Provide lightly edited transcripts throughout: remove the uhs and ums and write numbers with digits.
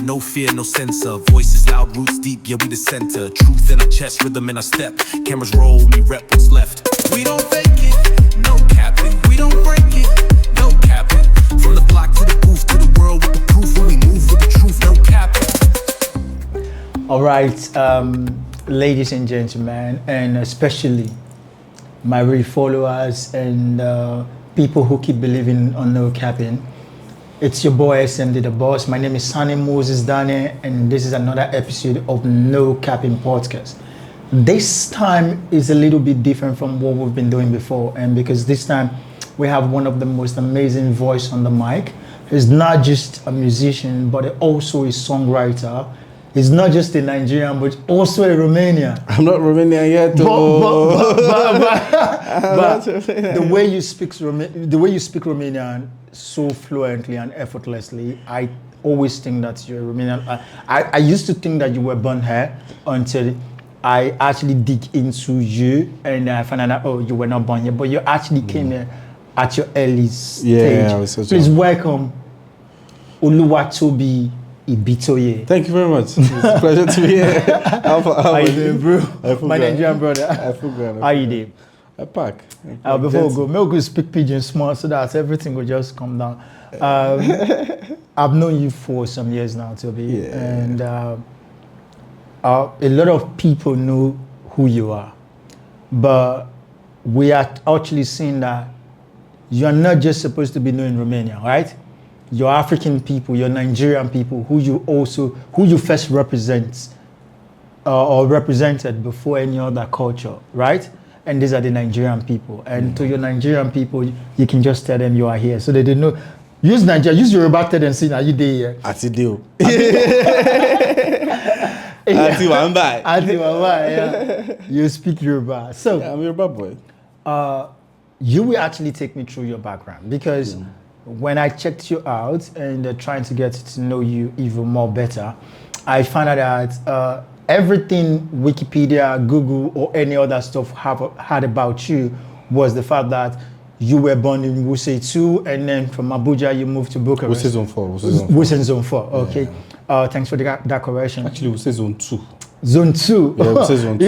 no fear, no censor. Voices loud, roots deep, yeah, we the center. Truth in our chest, rhythm in our step. Cameras roll, we rep what's left. We don't fake it, no capping. We don't break it, no capping. From the block to the booth, to the world with the proof. When we move with the truth, no capping. All right, ladies and gentlemen, and especially my real followers and people who keep believing on no capping. It's your boy SMD the Boss. My name is Sonny Moses Daniel, and this is another episode of No Capping Podcast. This time is a little bit different from what we've been doing before, and because this time we have one of the most amazing voice on the mic. He's not just a musician, but also a songwriter. He's not just a Nigerian, but also a Romanian. I'm not Romanian yet, but the way you speak Romanian so fluently and effortlessly, I always think that you're a Romanian. I used to think that you were born here until I actually dig into you and I found out, oh, you were not born here, but you actually came here at your early stage. Yeah, I was so Please welcome Tobi Ibitoye. Thank you very much. It's a pleasure to be here. How you doing, bro? My Nigerian brother. How you doing? I pack. Before we go, maybe we could speak pidgin small so that everything will just come down. I've known you for some years now, Tobi, and a lot of people know who you are, but we are actually seeing that you are not just supposed to be known in Romania, right? You're African people, you're Nigerian people who you first represent or represented before any other culture, right? And these are the Nigerian people. And to your Nigerian people, you can just tell them you are here, so they know. Use Yoruba tell them, see, are you there? Ati deal. Ati Wamba, yeah. You speak Yoruba. So yeah, I'm a Yoruba boy. You will actually take me through your background, because when I checked you out and trying to get to know you even more better, I found out that everything Wikipedia, Google, or any other stuff had about you was the fact that you were born in Wuse 2, and then from Abuja you moved to Bucharest. Wuse Zone 4. Wuse Zone 4, okay. Yeah. Thanks for that correction. Actually, Wuse Zone 2. Zone 2? Yeah, Wuse Zone 2.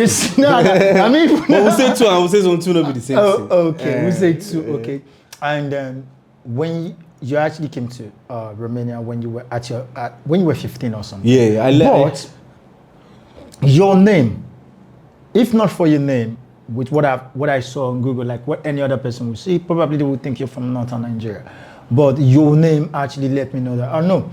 I mean... Wuse 2 and Wuse Zone 2 will be the same thing. Okay, Wuse 2, okay. And when you actually came to Romania when you were when you were 15 or something. Yeah, But your name, if not for your name, with what I saw on Google, like what any other person would see, probably they would think you're from Northern Nigeria. But your name actually let me know that. Oh no,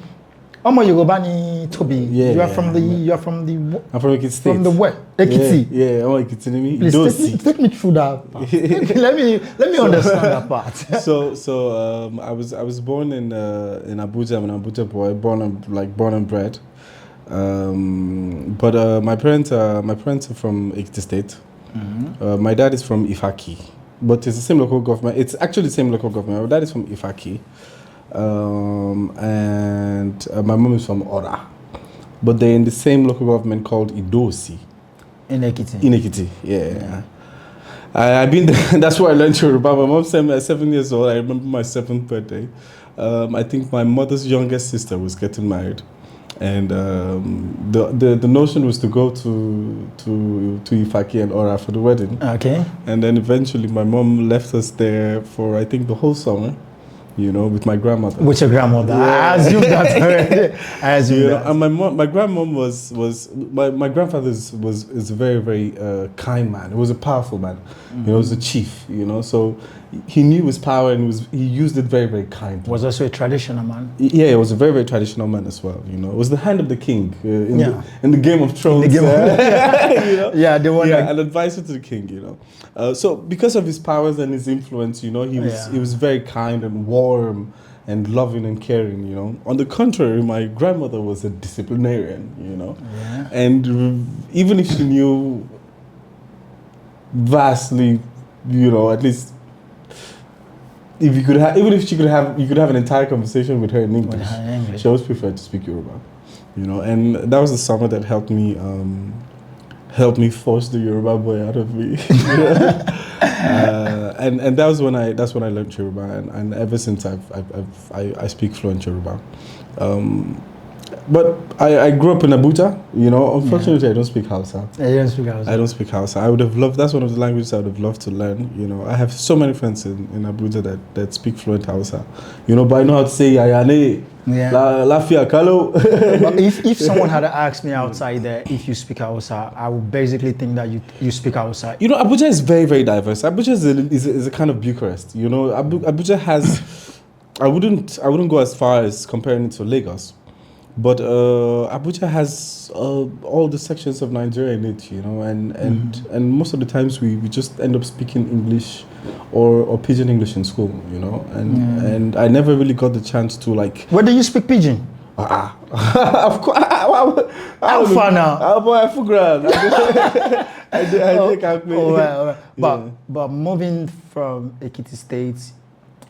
I'm Yorubani Tobi. Yeah, you are from the. I'm from Ekiti State. From the west, Ekiti. Yeah, I'm Ekiti. Please take me through that part. let me understand that part. So I was born in Abuja. I'm an Abuja boy, born and bred. But my parents are from Ekiti State. Mm-hmm. My dad is from Ifaki, but it's the same local government. It's actually the same local government. My dad is from Ifaki. And my mom is from Ora, but they're in the same local government called Idosi. In Ekiti. In Ekiti, yeah. I've been there. That's where I learned Yoruba. My mom sent me at 7 years old. I remember my 7th birthday. I think my mother's youngest sister was getting married, and the notion was to go to Ifaki and Ora for the wedding. Okay. And then eventually my mom left us there for I think the whole summer. You know, with my grandmother. With your grandmother, yeah. I assume that already. I assume that. And my grandmom was my grandfather is a very, very kind man. He was a powerful man. Mm-hmm. You know, he was a chief. You know, so he knew his power and he used it very, very kindly. Was also a traditional man. Yeah, he was a very, very traditional man as well. You know, it was the hand of the king in the Game of Thrones. You know? Yeah, the one. Yeah, an advisor to the king. You know, so because of his powers and his influence, you know, he was very kind and warm and loving and caring, you know. On the contrary, my grandmother was a disciplinarian, you know. Yeah. And even if she knew vastly, you know, at least if you could have, even if you could have an entire conversation with her in English. She always preferred to speak Yoruba, you know. And that was the summer that helped me force the Yoruba boy out of me. And that's when I learned Yoruba, and ever since I speak fluent Yoruba. But I grew up in Abuja, you know. Unfortunately, I don't speak Hausa. Yeah, you don't speak Hausa. I don't speak Hausa. I would have loved, that's one of the languages I would have loved to learn, you know. I have so many friends in Abuja that speak fluent Hausa, you know, but I know how to say Yayane, Lafia Kalo. But if someone had asked me outside there if you speak Hausa, I would basically think that you speak Hausa. You know, Abuja is very, very diverse. Abuja is a kind of Bucharest, you know. Abuja has, I wouldn't go as far as comparing it to Lagos. But Abuja has all the sections of Nigeria in it, you know, and most of the times we just end up speaking English or Pidgin English in school, you know, and I never really got the chance to like. Where do you speak Pidgin? Of course. How far now? I forgot. I can't play. All right. But moving from Ekiti State,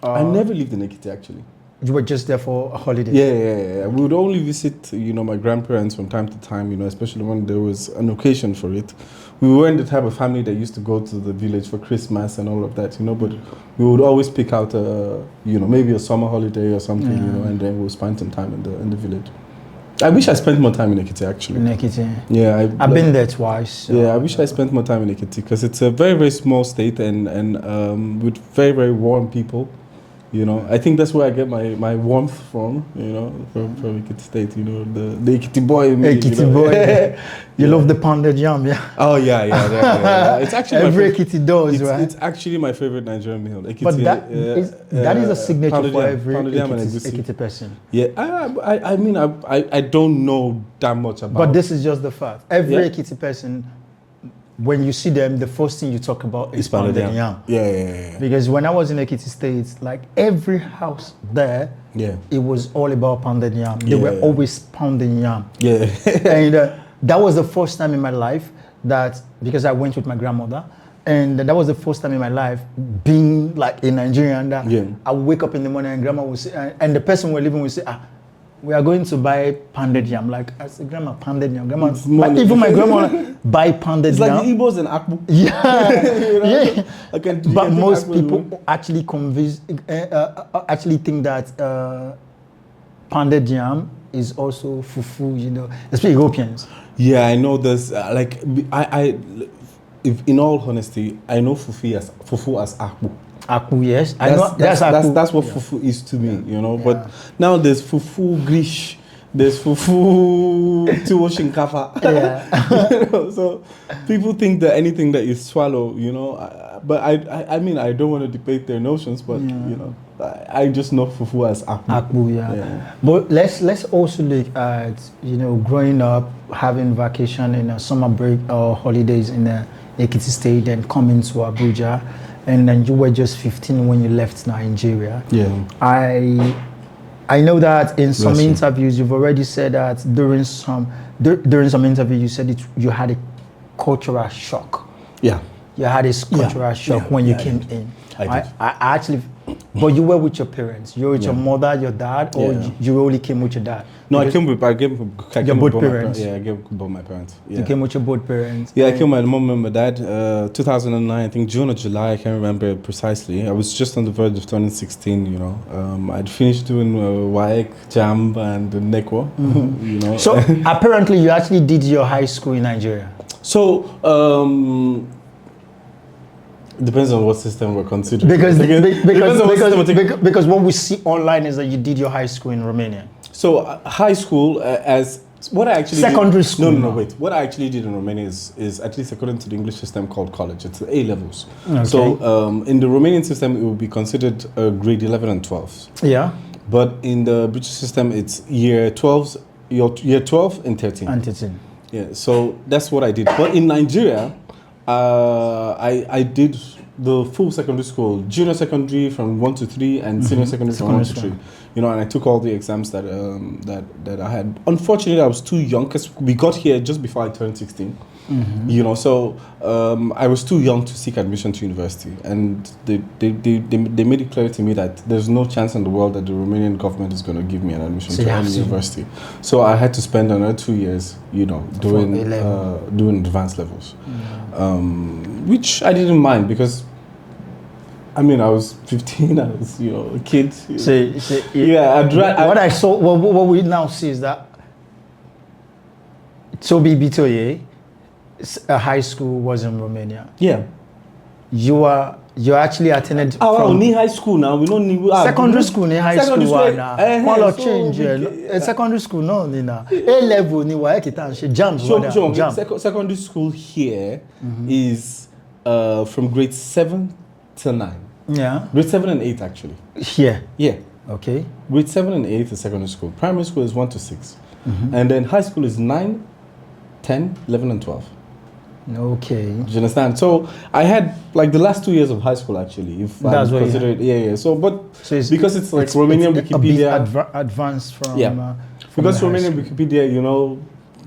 I never lived in Ekiti actually. You were just there for a holiday? Yeah. We would only visit, you know, my grandparents from time to time, you know, especially when there was an occasion for it. We weren't the type of family that used to go to the village for Christmas and all of that, you know, but we would always pick out, you know, maybe a summer holiday or something, you know, and then we'll spend some time in the village. I wish I spent more time in Ekiti, actually. In Ekiti? Yeah. I've been there twice. So. Yeah, I wish I spent more time in Ekiti because it's a very, very small state and with very, very warm people. You know, I think that's where I get my warmth from, you know, from Ekiti State, you know, the Ekiti boy in me. Ekiti boy. You love the pounded yam, yeah? Oh, yeah. It's actually every Ekiti does, right? It's actually my favorite Nigerian meal. Ekiti, but that is a signature for every Ekiti person. Yeah, I mean, I don't know that much about. But this is just the fact. Every Ekiti person, when you see them, the first thing you talk about is pounded yam. Yeah. Because when I was in Ekiti State, like every house there, it was all about pounded yam. They were always pounding yam. Yeah. And that was the first time in my life that, because I went with my grandmother, and that was the first time in my life being like a Nigerian that I would wake up in the morning and grandma would say, and the person we're living would say, we are going to buy pounded yam. Like, I said, grandma, pounded yam. Grandma, but even my grandma buy pounded yam. It's like the Igbos and Akpu. Yeah. Yeah. But most people actually actually think that pounded yam is also fufu, you know, especially Europeans. Yeah, I know this. If in all honesty, I know fufu as Akpu. Akpu, yes. That's what fufu is to me, you know. Yeah. But now there's fufu grish, there's fufu tuwo shinkafa. Yeah. You know, so people think that anything that you swallow, you know. But I mean, I don't want to debate their notions, but you know, I just know fufu as akpu. Akpu, yeah. But let's also look at, you know, growing up, having vacation in a summer break or holidays in the Ekiti State, and coming to Abuja. And then you were just 15 when you left Nigeria. Yeah. I know that in some interviews you've already said that during some interview you said you had a cultural shock. Yeah. You had a cultural shock when you came in. I actually, but you were with your parents. You were with your mother, your dad, or you only came with your dad? No, I came with both parents. I came with both my parents. Yeah. You came with your both parents. Yeah, I came with my mom and my dad. 2009, I think June or July. I can't remember precisely. I was just on the verge of turning 16. You know, I'd finished doing WAEC, JAMB, and NECO. Mm-hmm. You know. So apparently, you actually did your high school in Nigeria. So. Depends on what system we're considering. Because what we see online is that you did your high school in Romania. So high school as what I actually secondary school. No, wait. What I actually did in Romania is at least according to the English system called college. It's A levels. Okay. So in the Romanian system, it would be considered grade 11 and 12. Yeah. But in the British system, it's year 12 and 13. And 13. Yeah. So that's what I did. But in Nigeria, I did the full secondary school, junior secondary from 1 to 3, and senior secondary from 1 to 3. You know, and I took all the exams that I had. Unfortunately, I was too young because we got here just before I turned 16. Mm-hmm. You know, so I was too young to seek admission to university, and they made it clear to me that there's no chance in the world that the Romanian government is going to give me an admission to any university. So I had to spend another 2 years, you know, doing advanced levels, which I didn't mind because. I mean, I was 15. I was, you know, a kid. What I saw, what we now see is that Tobi Ibitoye, high school was in Romania. Yeah. You actually attended From high school now. We don't need secondary school ni high school wa na. One of change. Secondary school no ni na. A level ni wa kita she jams. Secondary school here is from grade 7 to 9. Yeah. Grade 7 and 8 actually. Here. Yeah. Okay. Grade 7 and 8 is secondary school. Primary school is 1 to 6. And then high school is 9, 10, 11 and 12. Okay. Do you understand? So I had like the last 2 years of high school actually. If That's I consider it, yeah. So it's, because it's like Romanian Wikipedia, a bit advanced from. Because Romanian Wikipedia, you know,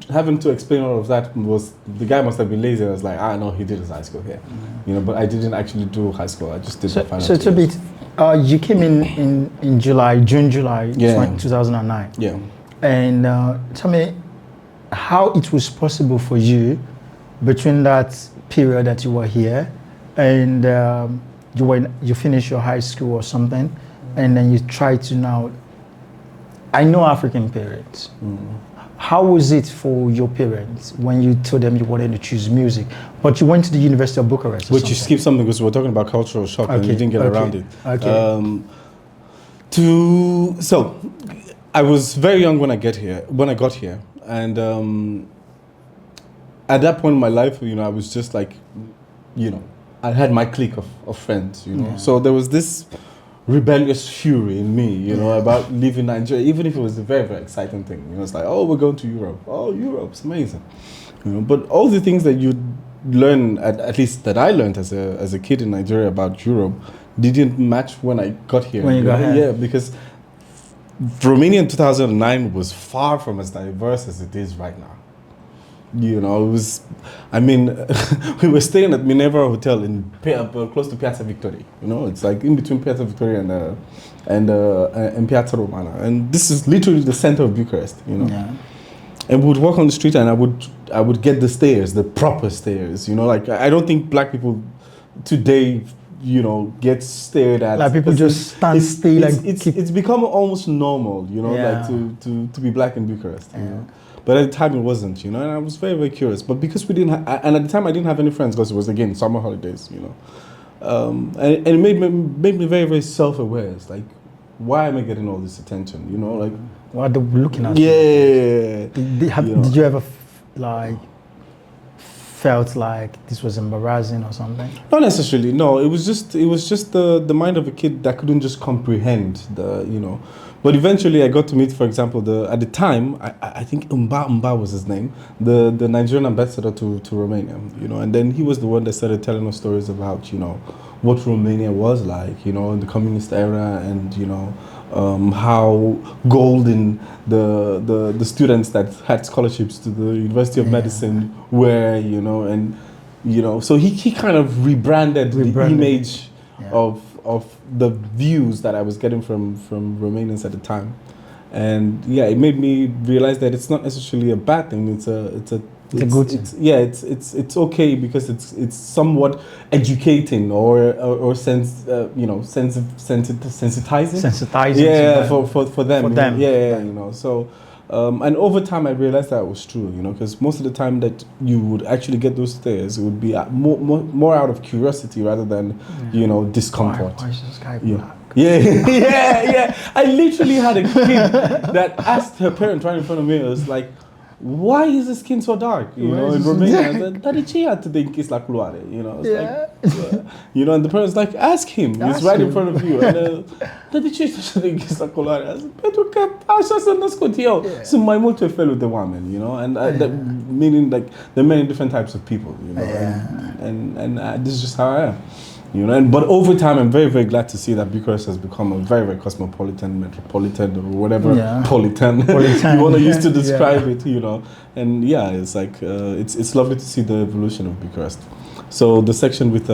having to explain all of that was the guy must have been lazy. I was like, no, he did his high school here, you know. But I didn't actually do high school. I just did the final. So it's a bit. You came in July, June, July, 2009. Yeah. And tell me how it was possible for you between that period that you were here and you finished your high school or something, and then you try to now. I know African parents. How was it for your parents when you told them you wanted to choose music, but you went to the University of Bucharest? But you skipped something because we're talking about cultural shock and you didn't get around it. Okay. So I was very young when I got here, and at that point in my life, you know, I was just like, you know, I had my clique of friends, you know. So there was this rebellious fury in me, you know, about leaving Nigeria, even if it was a very, very exciting thing. You know, it's like, oh, we're going to Europe. Oh, Europe's amazing. You know, but all the things that you learn, at least that I learned as a kid in Nigeria about Europe, didn't match when I got here. When you got here? Yeah, because Romania in 2009 was far from as diverse as it is right now. You know, it was, I mean, we were staying at Minerva Hotel in close to Piazza Victoria. You know, it's like in between Piazza Victoria and Piazza Romana. And this is literally the center of Bucharest, you know. Yeah. And we would walk on the street and I would get the stairs, the proper stairs, you know, like I don't think black people today, you know, get stared at. Like people just stand still. It's become almost normal, you know, like to be black in Bucharest, you know. But at the time it wasn't, you know, and I was very, very curious. But because we didn't, and at the time I didn't have any friends because it was again summer holidays, you know, and it made me very, very self-aware. It's like, why am I getting all this attention? You know, like what are they looking at? Yeah. Did you ever felt like this was embarrassing or something? Not necessarily. No, it was just the mind of a kid that couldn't just comprehend you know. But eventually, I got to meet, for example, at the time, I think Umba was his name, the Nigerian ambassador to Romania, you know, and then he was the one that started telling us stories about, you know, what Romania was like, you know, in the communist era, and you know, how golden the students that had scholarships to the University of Medicine were, you know, and you know, so he kind of rebranded the image of the views that I was getting from Romanians at the time, and it made me realize that it's not necessarily a bad thing. It's a good thing. It's okay because it's somewhat educating or sensitizing for them. You know. So and over time I realized that was true, you know, because most of the time that you would actually get those stares, it would be more out of curiosity rather than you know, discomfort. Why is this guy Yeah. black? Yeah. I literally had a kid that asked her parent right in front of me. It was like, why is the skin so dark? You know, in Romania, it's la culoare. You know, it's like, you know, and the parent's like, ask him. He's right in front of you. And de ce să think it's la culoare? Pentru că așa s-a născut eu. Sunt mai multe feluri de oameni, you know, and that, meaning like there are many different types of people, you know, and this is just how I am. You know, but over time, I'm very, very glad to see that Bucharest has become a very, very cosmopolitan, metropolitan, or whatever politan you want to use to describe it. You know, and it's like it's lovely to see the evolution of Bucharest. So the section with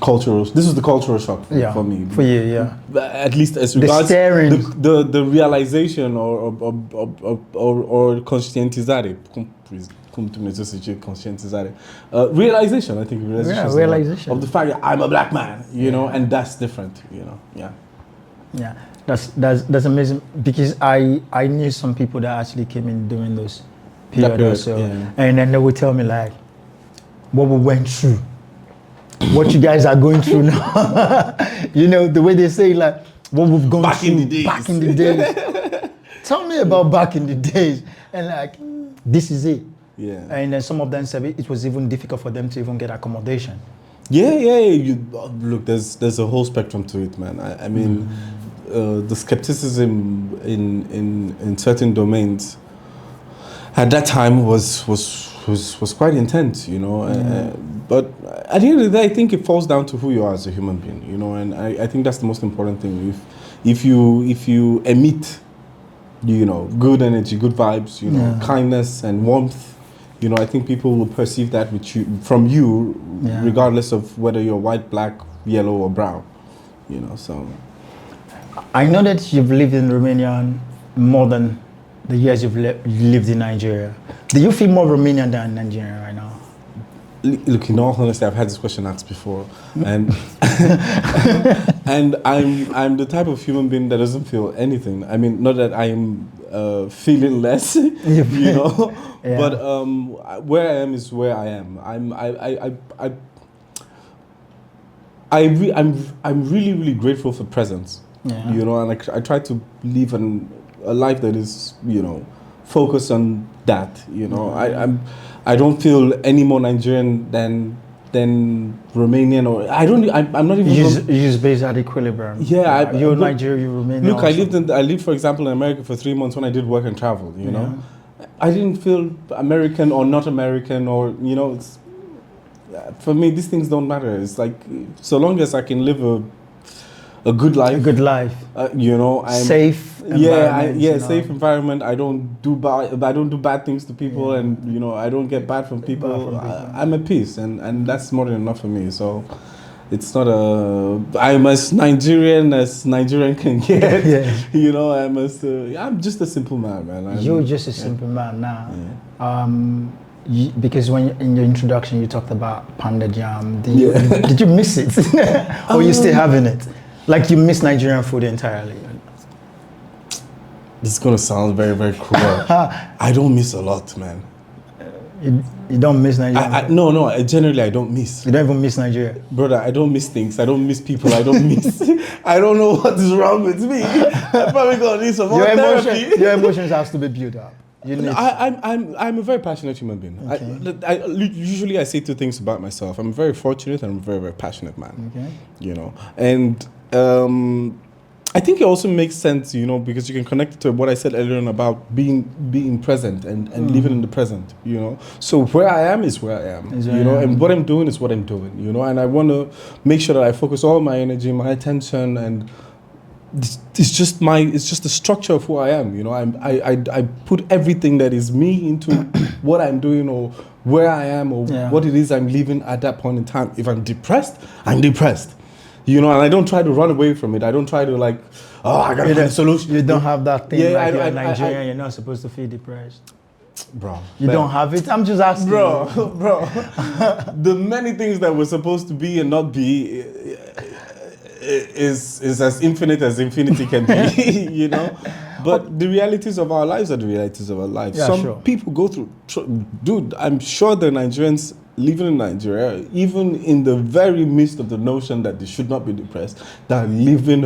cultural, this was the cultural shock for me. For you, At least as regards the realization or conscientizare. Realization, I think realization of the fact that I'm a black man, you know, and that's different, you know. That's amazing, because I knew some people that actually came in during those period also. Yeah. And then they would tell me like what we went through, what you guys are going through now. You know, the way they say like what we've gone Back through in the days. back in the days. Tell me about back in the days. And like, this is it. Yeah. And then some of them said it was even difficult for them to even get accommodation. Yeah. Look, there's a whole spectrum to it, man. I mean, the skepticism in certain domains at that time was quite intense, you know. But at the end of the day, I think it falls down to who you are as a human being, you know. And I think that's the most important thing. If you emit, you know, good energy, good vibes, you know, kindness and warmth, you know, I think people will perceive that from you, regardless of whether you're white, black, yellow, or brown, you know. So I know that you've lived in Romania more than the years you've lived in Nigeria. Do you feel more Romanian than Nigerian right now? Look, in all honesty, I've had this question asked before, and and I'm the type of human being that doesn't feel anything. I mean, not that I'm feeling less, you know, but where I am is where I am. I'm really grateful for presence, you know, and I try to live a life that is, you know, focused on that, you know. I don't feel any more Nigerian than Romanian, or I'm not even. You just based at equilibrium. Yeah, you're Nigerian, you're Romanian. Look, I lived, for example, in America for 3 months when I did work and travel. You know, I didn't feel American or not American, or you know, it's for me these things don't matter. It's like so long as I can live a good life. A good life. You know, I'm safe. Safe environment. I don't do bad things to people, and you know, I don't get bad from people. I'm at peace, and that's more than enough for me. So it's not I'm as Nigerian can get. You know, I'm just a simple man. You're just a simple man now. Because when in your introduction you talked about Panda Jam, did you miss it, or you still having it? Like you miss Nigerian food entirely? This is gonna sound very cruel. I don't miss a lot, man. You don't miss Nigeria? No. Generally, I don't miss. You don't even miss Nigeria, brother. I don't miss things. I don't miss people. I don't miss. I don't know what is wrong with me. I'm probably gonna need some more therapy. Your emotions have to be built up. I'm a very passionate human being. Okay. Usually I say two things about myself. I'm very fortunate and I'm a very passionate man. Okay. You know, and I think it also makes sense, you know, because you can connect it to what I said earlier on about being present and living in the present, you know. So where I am is where I am, you know, and what I'm doing is what I'm doing, you know. And I want to make sure that I focus all my energy, my attention, and it's just the structure of who I am, you know. I put everything that is me into what I'm doing or where I am or what it is I'm living at that point in time. If I'm depressed, I'm depressed. You know, and I don't try to run away from it. I don't try to I gotta find a solution. You don't have that thing like you're Nigerian, you're not supposed to feel depressed. Bro. You don't have it? I'm just asking. Bro. The many things that were supposed to be and not be is as infinity can be, you know? But the realities of our lives are the realities of our lives. Some people go through... Dude, I'm sure the Nigerians living in Nigeria, even in the very midst of the notion that they should not be depressed, they're living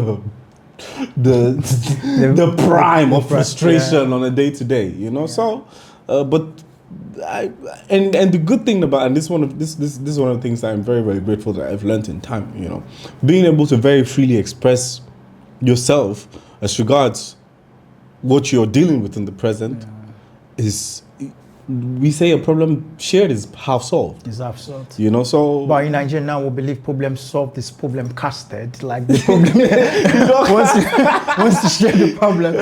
the prime of frustration on a day-to-day, you know? So, but... And the good thing about, and this is one of the things that I'm very grateful that I've learned in time, you know, being able to very freely express yourself as regards what you're dealing with in the present is, we say a problem shared is half solved. It's half solved. You know, so... But in Nigeria now, we believe problem solved is problem casted. Like the problem... once you share the problem...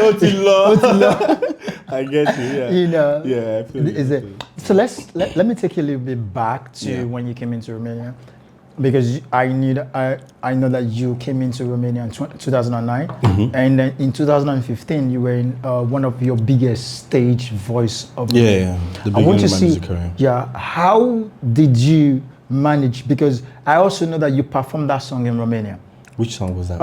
I get you, yeah. You know? Yeah, I feel it. So let me take you a little bit back to when you came into Romania. Because I know that you came into Romania in 2009, and then in 2015 you were in one of your biggest stage, Voice of Romania. The I want to see, music career. How did you manage? Because I also know that you performed that song in Romania. Which song was that?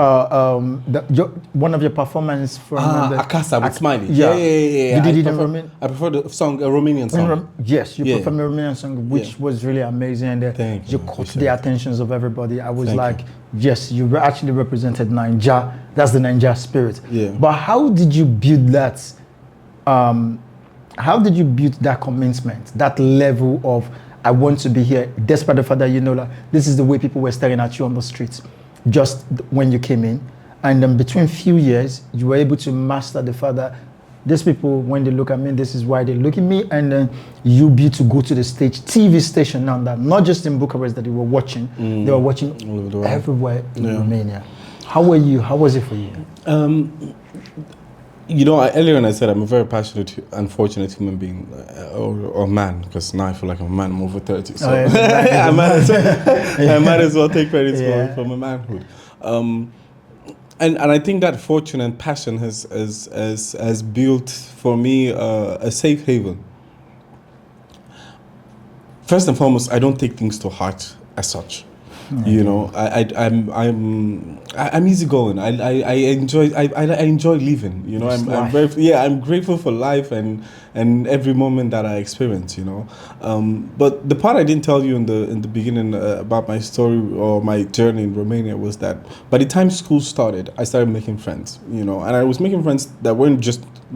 One of your performances from Akasa with Smiley. Yeah. Yeah. You did it in Romanian. I prefer the song, a Romanian song. Yes, you performed a Romanian song, which was really amazing. And Thank you you. caught the attentions of everybody. I was Thank yes, you actually represented Ninja. That's the Ninja spirit. Yeah. But how did you build that? How did you build that commitment, that level of I want to be here, despite the fact that like, this is the way people were staring at you on the streets, just when you came in, and then between few years, you were able to master the fact that these people, when they look at me, this is why they look at me, and then you be to go to the stage, TV station now, that not just in Bucharest that they were watching, they were watching everywhere in Romania. How were you? How was it for you? Earlier when I said I'm a very passionate, unfortunate human being, or man, because now I feel like I'm a man, I'm over 30, so I might as well take credit for my manhood. And I think that fortune and passion has built for me a safe haven. First and foremost, I don't take things to heart as such. I'm easygoing. I enjoy living. I'm grateful for life and every moment that I experience. But the part I didn't tell you in the beginning about my story or my journey in Romania was that by the time school started, I started making friends. And I was making friends that weren't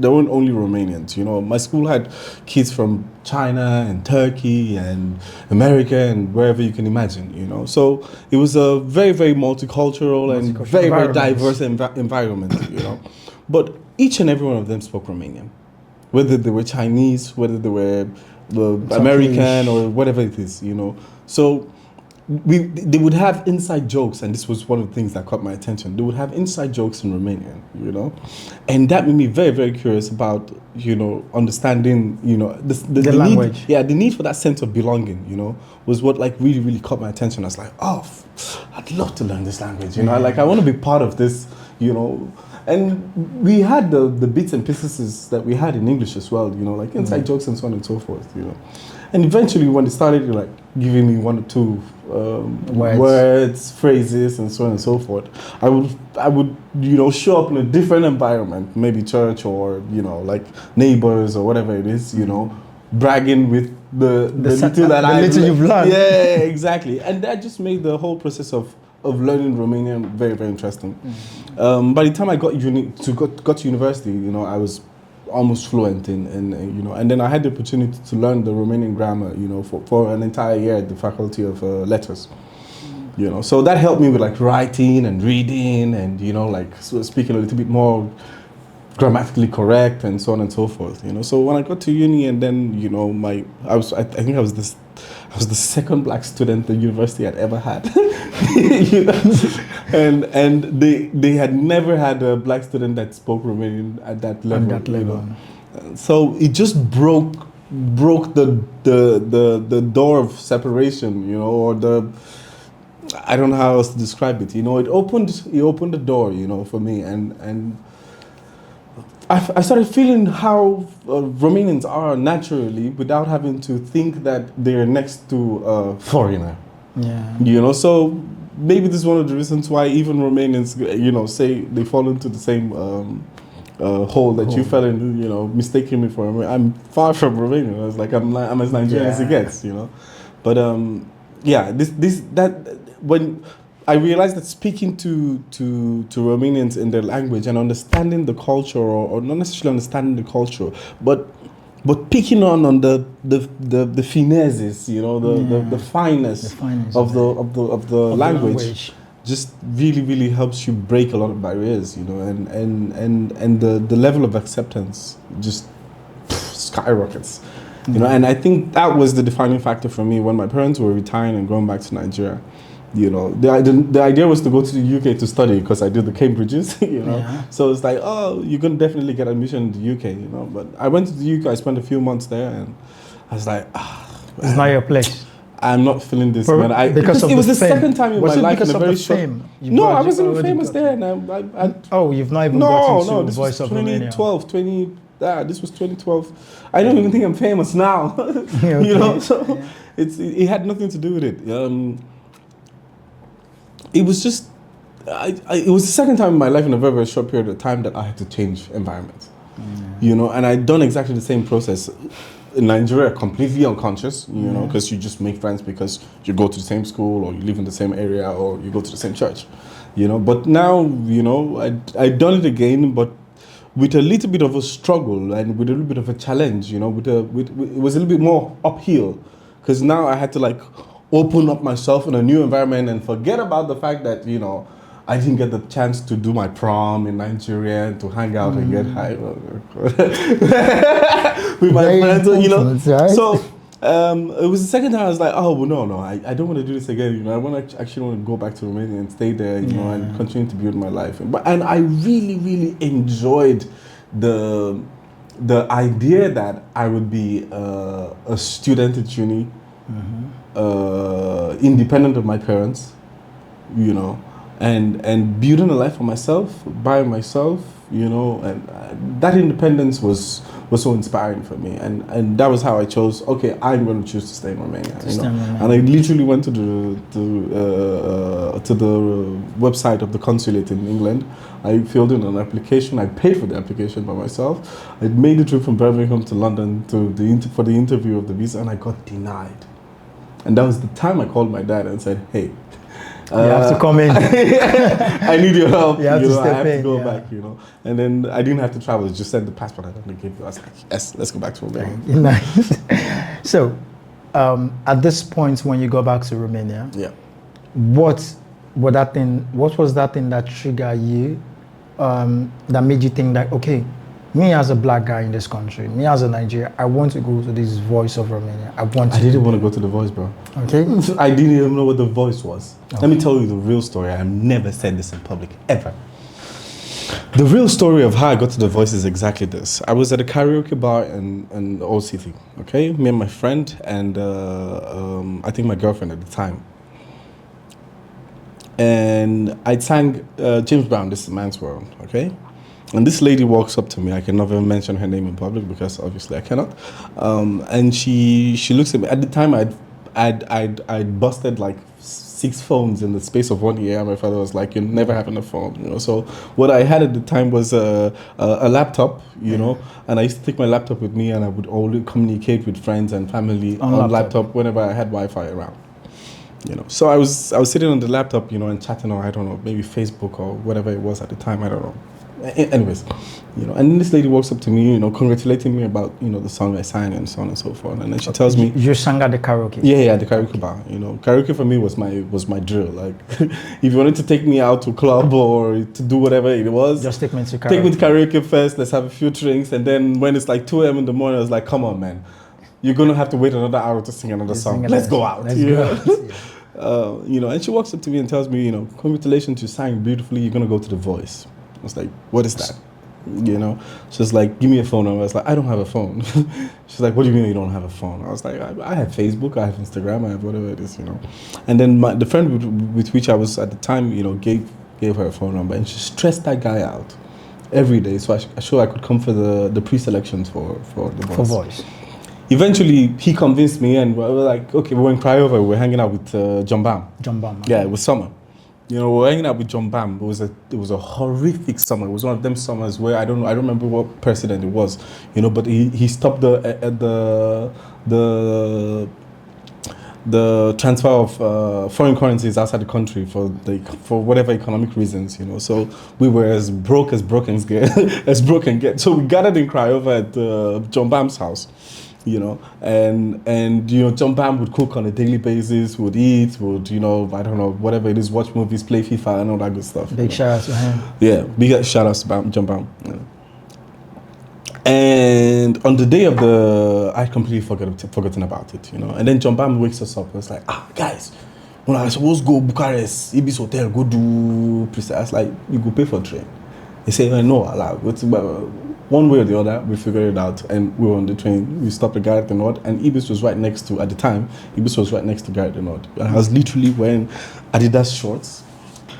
only Romanians. My school had kids from China and Turkey and America and wherever you can imagine. So it was a very, very multicultural and very, very diverse environment. But each and every one of them spoke Romanian, whether they were Chinese, whether they were American or whatever it is. So they would have inside jokes, and this was one of the things that caught my attention. They would have inside jokes in Romanian, and that made me very, very curious about, understanding, the language. Need, the need for that sense of belonging, was what really, really caught my attention. I was like, I'd love to learn this language, I want to be part of this, And we had the bits and pieces that we had in English as well, like inside jokes and so on and so forth, And eventually, when they started giving me one or two words, phrases, and so on and so forth, I would show up in a different environment, maybe church or neighbors or whatever it is, bragging with the little you've learned. Yeah, exactly, and that just made the whole process of learning Romanian very, very interesting. By the time I got to university, I was almost fluent in and then I had the opportunity to learn the Romanian grammar, for an entire year at the Faculty of Letters. So that helped me with writing and reading and speaking a little bit more grammatically correct and so on and so forth. So when I got to uni and then I think I was the second black student the university had ever had. And they had never had a black student that spoke Romanian at that level. So it just broke the door of separation, or I don't know how else to describe it. It opened the door, for me, and I started feeling how Romanians are naturally without having to think that they're next to a foreigner. Yeah. So maybe this is one of the reasons why even Romanians, say they fall into the same hole that you fell in, mistaking me for Romanian. I'm far from Romanian. I was like, I'm as Nigerian as it gets, But when I realized that speaking to Romanians in their language and understanding the culture, or not necessarily understanding the culture, but picking on the finesses, the fineness of the language, just really, really helps you break a lot of barriers, and the level of acceptance just skyrockets, and I think that was the defining factor for me when my parents were retiring and going back to Nigeria. The idea was to go to the UK to study because I did the Cambridges, So it's like, you're going to definitely get admission in the UK, But I went to the UK, I spent a few months there, and I was like, it's not your place. I'm not feeling this, man. Because it was the second time in my life in a very short... No, I wasn't even famous there. And you've not even gotten to Voice of Romania. 2012, this was 2012. I don't even think I'm famous now, So it had nothing to do with it. It was just it was the second time in my life in a very, very short period of time that I had to change environments. You know, and I'd done exactly the same process in Nigeria, completely unconscious, you know, because you just make friends because you go to the same school or you live in the same area or you go to the same church, you know. But now, you know, I'd done it again, but with a little bit of a struggle and with a little bit of a challenge, you know, it was a little bit more uphill, because now I had to like open up myself in a new environment and forget about the fact that, you know, I didn't get the chance to do my prom in Nigeria and to hang out and get high with my friends, you know. Right? So it was the second time I was like, oh, well, no, I don't want to do this again. You know, I actually want to go back to Romania and stay there, you know, and continue to build my life. And I really, really enjoyed the idea that I would be a student at uni, independent of my parents, you know, and building a life for myself, by myself, you know, and that independence was so inspiring for me, and that was how I chose. Okay, I'm going to choose to stay in Romania. And I literally went to the website of the consulate in England. I filled in an application. I paid for the application by myself. I made the trip from Birmingham to London for the interview of the visa, and I got denied. And that was the time I called my dad and said, "Hey, you have to come in. I need your help. You have to know, I step have in, to go yeah. back, you know." And then I didn't have to travel. Just send the passport and they gave you. I was like, yes, let's go back to Romania. Nice. So, at this point, when you go back to Romania, Yeah. what was that thing that triggered you, that made you think that, okay, me as a black guy in this country, me as a Nigerian, I want to go to this Voice of Romania. I didn't want to go to the Voice, bro. Okay. I didn't even know what the Voice was. Okay. Let me tell you the real story. I've never said this in public, ever. The real story of how I got to the Voice is exactly this. I was at a karaoke bar in Old City, okay? Me and my friend and I think my girlfriend at the time. And I sang James Brown, This Is Man's World, okay? And this lady walks up to me. I can never mention her name in public because obviously I cannot. And she looks at me. At the time, I'd busted like 6 phones in the space of 1 year. My father was like, "You're never having a phone," you know. So what I had at the time was a laptop, you know. And I used to take my laptop with me, and I would only communicate with friends and family on laptop whenever I had Wi-Fi around. You know, so I was sitting on the laptop, you know, and chatting on, I don't know, maybe Facebook or whatever it was at the time. I don't know. Anyways, you know, and this lady walks up to me, you know, congratulating me about, you know, the song I sang and so on and so forth. And then she tells me, you sang at the karaoke. Yeah, the karaoke bar. You know, karaoke for me was my drill. Like, if you wanted to take me out to a club or to do whatever it was, just take me to karaoke. Take me to karaoke first. Let's have a few drinks, and then when it's like 2 a.m. in the morning, I was like, "Come on, man, you're gonna have to wait another hour to sing another song. Let's go out." Let's go out. You know, and she walks up to me and tells me, you know, "Congratulations, you sang beautifully. You're gonna go to the Voice." I was like, "What is that?" You know, she's like, "Give me a phone." I was like, "I don't have a phone." She's like, "What do you mean you don't have a phone?" I was like, I have Facebook, I have Instagram, I have whatever it is, you know. And then the friend with which I was at the time, you know, gave her a phone number, and she stressed that guy out every day, so I could come for the pre-selections for the Voice. For Voice. Eventually, he convinced me, and we were like, okay, we were in Craiova, we were hanging out with John Bam. John Bam. Yeah, it was summer. You know, we were hanging out with John Bam. It was a horrific summer. It was one of them summers where I don't remember what president it was, you know, but he stopped the transfer of foreign currencies outside the country for whatever economic reasons, you know. So we were as broke as broken get. So we gathered in Craiova at John Bam's house, you know, and you know, John Bam would cook on a daily basis, would eat, would, you know, I don't know, whatever it is, watch movies, play FIFA, and all that good stuff. Big shout out to him. Yeah, big shout outs to John Bam. You know. And on the day of I completely forgotten about it, you know. And then John Bam wakes us up and it's like, guys, when I was supposed to go Bucharest, Ibis Hotel, go do precise, like, you go pay for train. They say, no, one way or the other, we figured it out, and we were on the train. We stopped at Gareth the Nord, and Ibis was right next to, at the time, Ibis was right next to Gareth the Nord. And I was literally wearing Adidas shorts,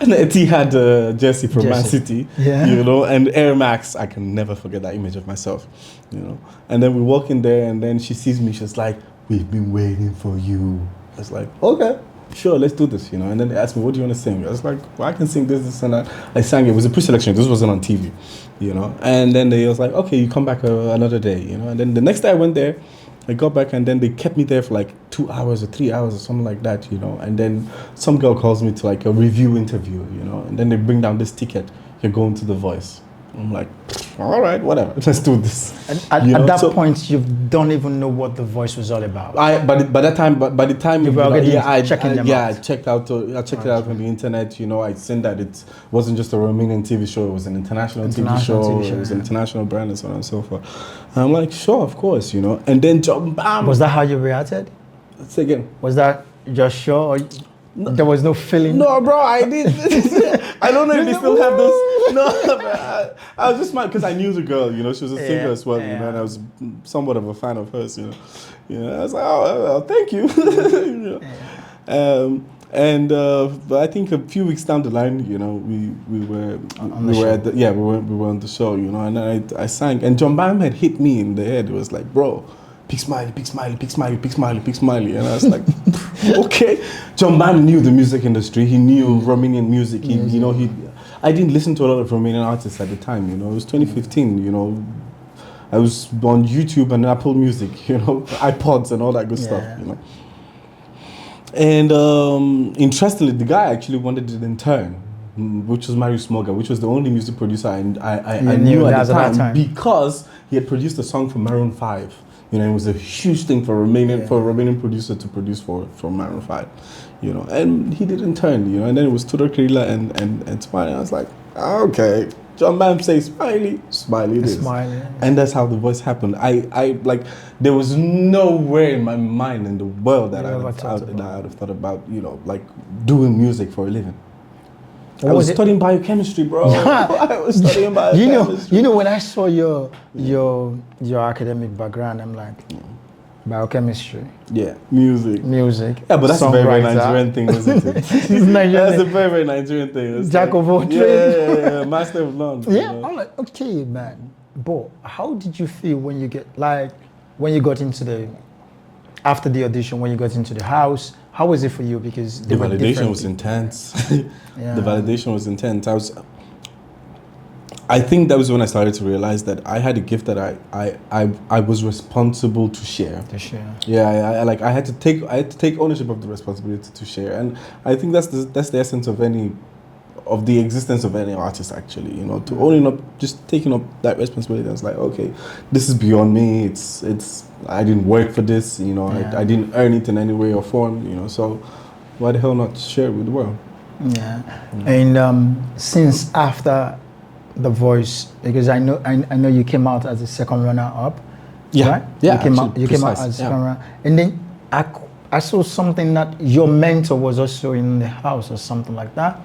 and Eti had a jersey from Man City, you know, and Air Max. I can never forget that image of myself, you know. And then we walk in there, and then she sees me, she's like, "We've been waiting for you." I was like, okay. sure, let's do this, you know. And then they asked me, what do you want to sing? I was like, well, I can sing this, and that. I sang it. It was a pre-selection. This wasn't on TV, you know. And then they was like, okay, you come back another day, you know. And then the next day I went there. I got back, and then they kept me there for like 2 hours or 3 hours or something like that, you know. And then some girl calls me to like a review interview, you know. And then they bring down this ticket. You're going to The Voice. I'm like, all right, whatever, let's do this. And at that point, you don't even know what The Voice was all about. By the time you were already checking them out. I checked it out on the internet. You know, I seen that it wasn't just a Romanian TV show; it was an international TV show. It was an international brand, and so on and so forth. And I'm like, sure, of course, you know. And then bam. Was that how you reacted? Say again. Was that just sure? Or there was no feeling? No, bro, I did. I don't know if they still have those. No, I was just mad because I knew the girl, you know, she was a singer as well, you know, and I was somewhat of a fan of hers, you know. You know, I was like, oh, thank you. You know? But I think a few weeks down the line, you know, we were on the show, you know, and I sang, and John Bam had hit me in the head. It was like, bro, big smiley, big smiley, big smiley, big smiley, big smiley. And I was like, okay. John Bam knew the music industry. He knew Romanian music. I didn't listen to a lot of Romanian artists at the time, you know. It was 2015, you know. I was on YouTube and Apple Music, you know, iPods and all that good stuff, you know. And interestingly, the guy actually wanted an intern, which was Marius Moga, which was the only music producer I knew at the time, because he had produced a song for Maroon 5. You know, it was a huge thing for a Romanian producer to produce for Maroon 5, you know. And he did intern, you know. And then it was Tudor Krila and Smiley. I was like, okay, John Bam says Smiley, Smiley it is. Smiley. And that's how The Voice happened. I like, there was nowhere in my mind in the world that I would have thought about, you know, like doing music for a living. I was studying biochemistry, bro. I was studying biochemistry. You know, when I saw your academic background, I'm like, biochemistry. Yeah, music. Yeah, but that's a very, very Nigerian thing, isn't it? That's a very, very Nigerian thing. It's Jack of all trades. Yeah, master of none. Yeah, you know? I'm like, okay, man. But how did you feel when you got into after the audition, when you got into the house? How was it for you? Because the validation was intense. The validation was intense. I think that was when I started to realize that I had a gift that I was responsible to share. Yeah, I had to take ownership of the responsibility to share, and I think that's the essence of the existence of any artist, actually, you know, to owning up, just taking up that responsibility. It's like, okay, this is beyond me. It's I didn't work for this, you know. I didn't earn it in any way or form, you know. So why the hell not share it with the world? Yeah. And since after The Voice, because I know you came out as the second runner-up. Yeah. Right? Yeah. You came out as second runner, and then I saw something that your mentor was also in the house or something like that.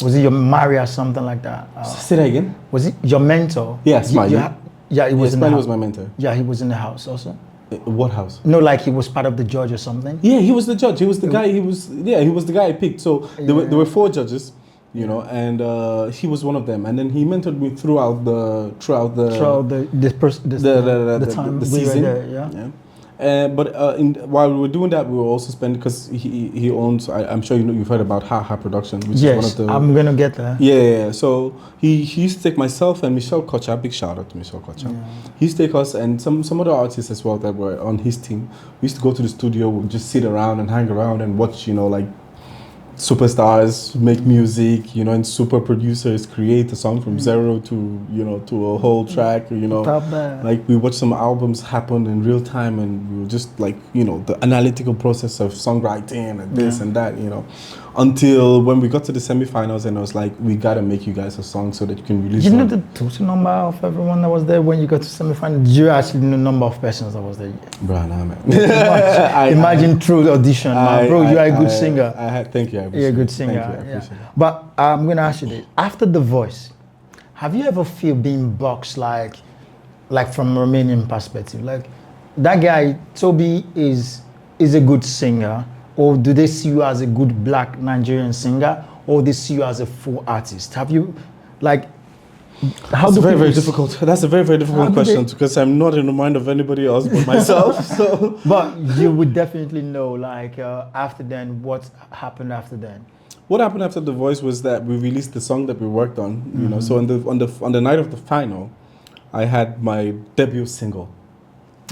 Was it your Maria, something like that? Say that again. Was it your mentor? Yeah, Smiley. It was. Smiley was my mentor. Yeah, he was in the house also. What house? No, like he was part of the judge or something. Yeah, he was the judge. He was the guy. He was the guy I picked. So there were 4 judges, you know, and he was one of them. And then he mentored me throughout the time season. Were there, yeah. But while we were doing that, we were also spending, because he owns, I'm sure you've heard about Ha Production, which is one of the... I'm going to get there. Yeah. So he used to take myself and Michelle Kocha, big shout out to Michelle Kocha. Yeah. He used to take us and some other artists as well that were on his team. We used to go to the studio, we'd just sit around and hang around and watch, you know, like superstars make music, you know, and super producers create a song from zero to, you know, to a whole track, you know. Like we watch some albums happen in real time, and we were just like, you know, the analytical process of songwriting and this and that, you know. Until when we got to the semi-finals, and I was like, we gotta make you guys a song so that you can release it. You know the total number of everyone that was there when you got to semi-final? Did you actually know the number of persons that was there? Bro, nah, man. Imagine through audition, man. Bro, you are a good singer. Thank you. You're a good singer. Thank you, I appreciate it. But I'm gonna ask you this: after The Voice, have you ever feel being boxed like from a Romanian perspective? Like that guy Tobi is a good singer. Or do they see you as a good black Nigerian singer, or they see you as a full artist? Have you, like, How That's do very, people very difficult. That's a very, very difficult question because I'm not in the mind of anybody else but myself. So, But you would definitely know, like, after then, what happened after then? what happened after The Voice was that we released the song that we worked on. You know, so on the night of the final, I had my debut single.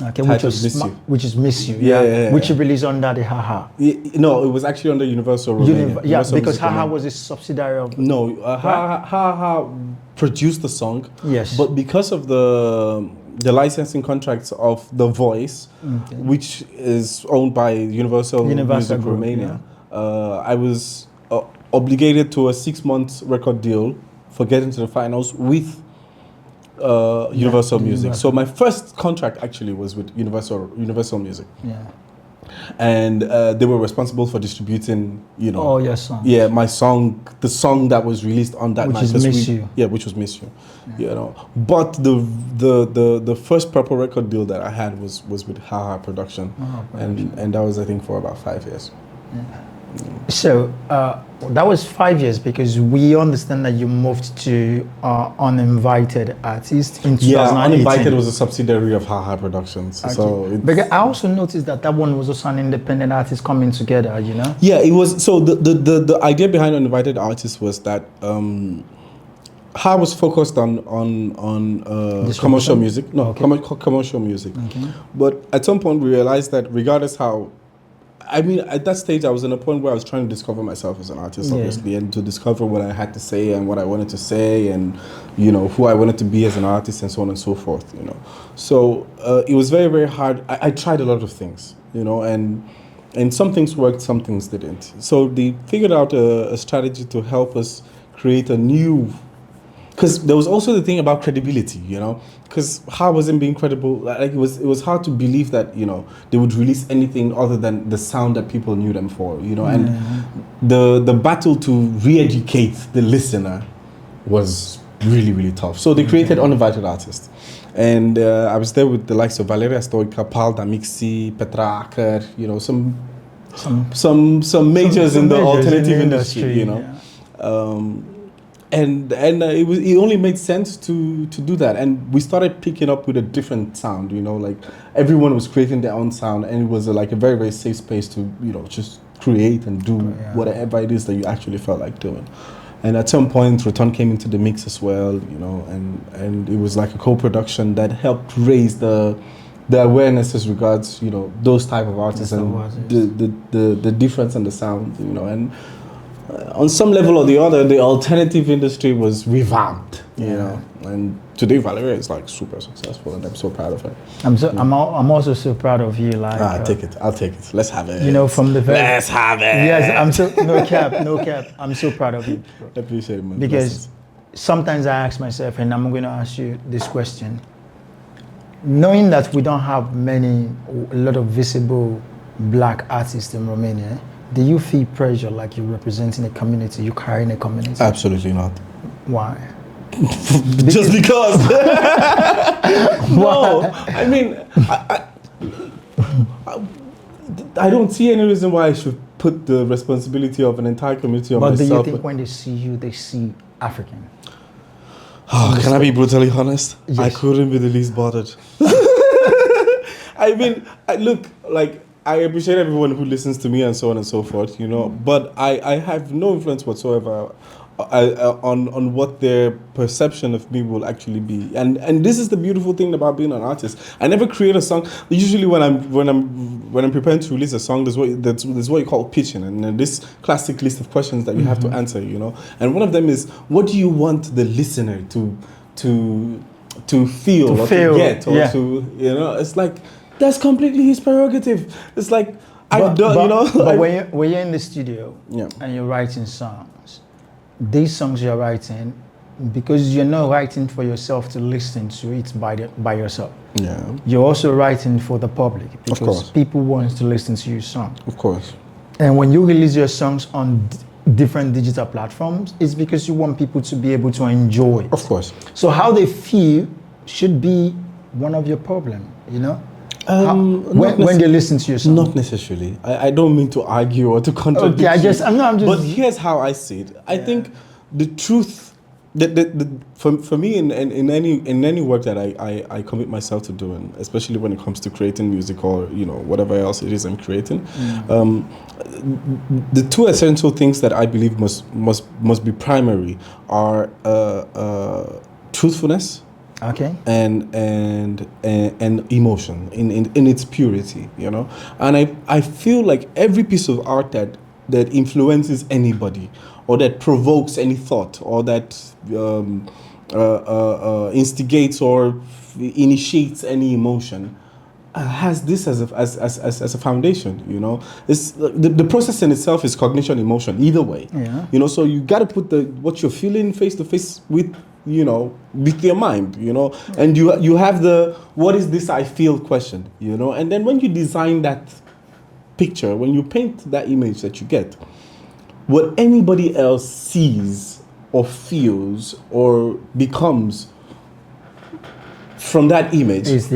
Okay, Titled Miss You. which is Miss You, Yeah. which you released under the Haha. No, it was actually under Universal Romania. Yeah, Universal because Music Haha Romania. was a subsidiary of. No, Ha produced the song. Yes. But because of the licensing contracts of The Voice, which is owned by Universal Music Group, Romania, I was obligated to a 6-month record deal for getting to the finals with Universal Music. So my first contract actually was with Universal Music. Yeah. And they were responsible for distributing, you know. Oh, your song. Yeah, my song, the song that was released on that Which night. is 'cause Miss You. Yeah, which was Miss You. You know, but the first proper record deal that I had was with Haha Production, and that was I think for about 5 years. So that was 5 years because we understand that you moved to Uninvited Artist in 2018. Yeah, Uninvited was a subsidiary of Haha Productions. Okay. So Because I also noticed that one was also an independent artist coming together, you know? yeah, it was. So the idea behind Uninvited Artists was that Haha was focused on commercial music. No, commercial music. Okay. But at some point we realized that regardless how, I mean, at that stage I was in a point where I was trying to discover myself as an artist, obviously, and to discover what I had to say and what I wanted to say, and you know who I wanted to be as an artist, and so on and so forth. You know, so it was very, very hard. I tried a lot of things, you know, and some things worked, some things didn't. So they figured out a strategy to help us create a new. Because there was also the thing about credibility, you know, because how wasn't being credible? Like it was hard to believe that, you know, they would release anything other than the sound that people knew them for, you know, and the battle to re-educate the listener was really, really tough. So they created Uninvited Artists, and I was there with the likes of Valeria Stoica, Paul Damixi, Petra Acker, you know, some majors in the alternative industry, you know. Yeah. And it only made sense to do that, and we started picking up with a different sound, you know, like everyone was creating their own sound, and it was like a very, very safe space to, you know, just create and do whatever it is that you actually felt like doing. And at some point Return came into the mix as well, you know, and it was like a co-production that helped raise the awareness as regards, you know, those type of artists and the difference in the sound, you know, and on some level or the other, the alternative industry was revamped, you know. And today, Valeria is like super successful, and I'm so proud of her. I'm also so proud of you. Like, I'll take it. Let's have it. You know, from the very. Let's have it. Yes, I'm so no cap. I'm so proud of you. I appreciate it, man. Because sometimes I ask myself, and I'm going to ask you this question: knowing that we don't have a lot of visible black artists in Romania. Do you feel pressure like you're representing a community, you're carrying a community? Absolutely not. Why? Just because. No, I mean, I don't see any reason why I should put the responsibility of an entire community on myself. But do you think when they see you, they see African? Oh, can I be brutally honest? Yes. I couldn't be the least bothered. I mean, I appreciate everyone who listens to me and so on and so forth, you know, but I have no influence whatsoever on what their perception of me will actually be. And this is the beautiful thing about being an artist. I never create a song. Usually when I'm preparing to release a song, there's what you call pitching, and this classic list of questions that you have to answer, you know. And one of them is, what do you want the listener to feel or to get or to, you know, it's like, that's completely his prerogative. It's like, you know. But when you're in the studio and you're writing songs, these songs you're writing, because you're not writing for yourself to listen to it by yourself. Yeah. You're also writing for the public because people want to listen to your song. Of course. And when you release your songs on different digital platforms, it's because you want people to be able to enjoy it. Of course. So how they feel should be one of your problems, you know? When they listen to your song? Not necessarily. I don't mean to argue or to contradict. Okay, I'm just. But here's how I see it. I think the truth for me in any work that I commit myself to doing, especially when it comes to creating music or whatever else it is I'm creating, the two essential things that I believe must be primary are truthfulness, Okay. and emotion in its purity, and I feel like every piece of art that influences anybody, or that provokes any thought, or that instigates or initiates any emotion, has this as a foundation. It's the process in itself is cognition, emotion, either way. Yeah. So you got to put what you're feeling face to face with your mind, and you have the what is this I feel question, and then when you design that picture, when you paint that image that you get, what anybody else sees or feels or becomes from that image is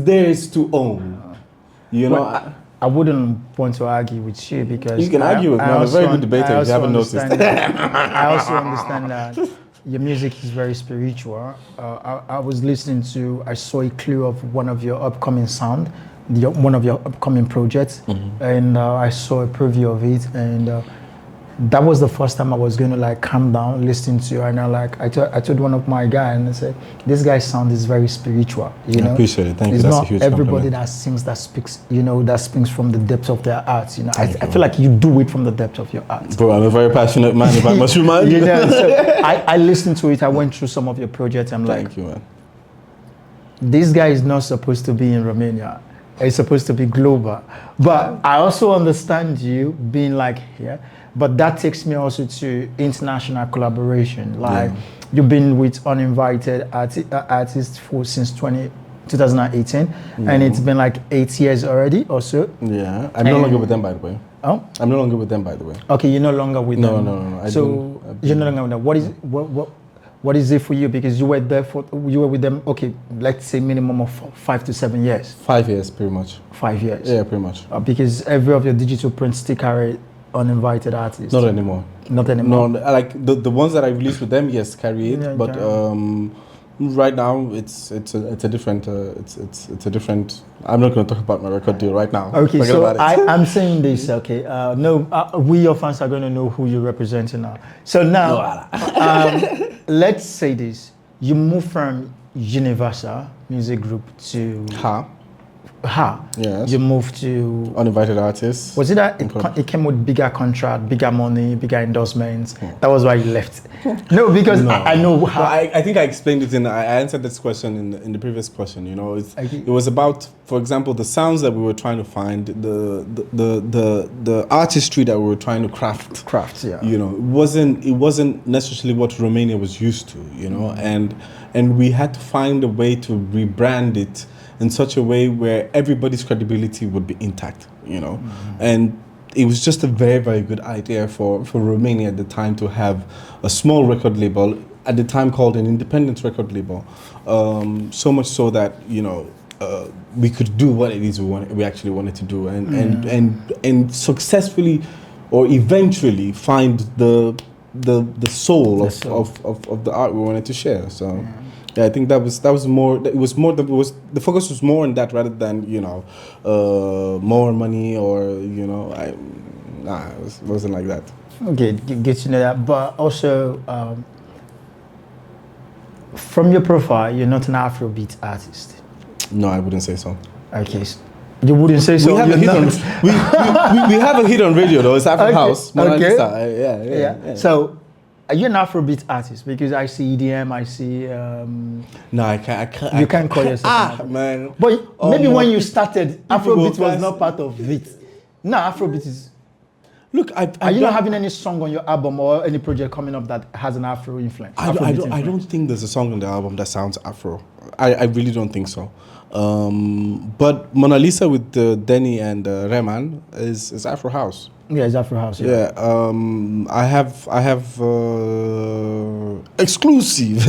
theirs to own. Well, I wouldn't want to argue with you, because you can argue with me. I'm a very good debater, if you haven't noticed. I also understand that your music is very spiritual. I was listening to, I saw a clue of one of your upcoming sound, one of your upcoming projects, and I saw a preview of it, and that was the first time I was going to calm down, listening to you, and I told one of my guys, and I said, this guy's sound is very spiritual. I appreciate it. Thank you. It's That's not a huge everybody compliment. that sings, that speaks, that speaks from the depths of their heart. I feel like you do it from the depths of your heart. Bro, I'm a very passionate man, if I must remind you. So I listened to it. I went through some of your projects. I'm Thank you, man. This guy is not supposed to be in Romania. It's supposed to be global. But I also understand you being here. But that takes me also to international collaboration. You've been with Uninvited artists since 2018, and it's been 8 years already or so. Yeah, I'm no longer with them, by the way. Oh? I'm no longer with them, by the way. Okay, you're no longer with them. No. You're no longer with them. What is it for you? Because you were with them. Okay, let's say minimum of 5 to 7 years. 5 years, pretty much. 5 years. Yeah, pretty much. Because every of your digital prints still carry Uninvited artists. Not anymore. Not anymore. No, the ones that I released with them, yes, carry it. Yeah, but right now it's a different. It's a different. I'm not going to talk about my record deal right now. Okay, Forget so about it. I'm saying this. Okay, we your fans are going to know who you're representing now. So now, let's say this: you move from Universal Music Group to Yes. You moved to Uninvited artists. Was it that it came with bigger contract, bigger money, bigger endorsements? That was why you left. No, because I know how. Well, I think I explained it I answered this question in the previous question. It was about, for example, the sounds that we were trying to find, the artistry that we were trying to craft. Yeah. It wasn't necessarily what Romania was used to. And we had to find a way to rebrand it in such a way where everybody's credibility would be intact, and it was just a very, very good idea for Romania at the time to have a small record label, at the time called an independent record label, so much so that, we could do what it is we actually wanted to do, and successfully or eventually find the soul of the art we wanted to share. So. Yeah, I think that was more. The focus was more on that rather than more money or it wasn't like that. Okay, get to know that, but also from your profile, you're not an Afrobeat artist. No, I wouldn't say so. Okay, you wouldn't say so. We have a hit on we have a hit on radio though. It's Afro House. Mona Okay. Lisa. Yeah. So. Are you an Afrobeat artist? Because I see EDM, I see. No, I can't. You can't call yourself. Man. But maybe when you started, People Afrobeat go was not part of it. Now Afrobeat is. Look, are you not having any song on your album or any project coming up that has an Afro influence? I don't think there's a song on the album that sounds Afro. I really don't think so. But Mona Lisa with Denny and Reman is Afro House. Yeah, it's Afro House. Yeah. I have exclusive.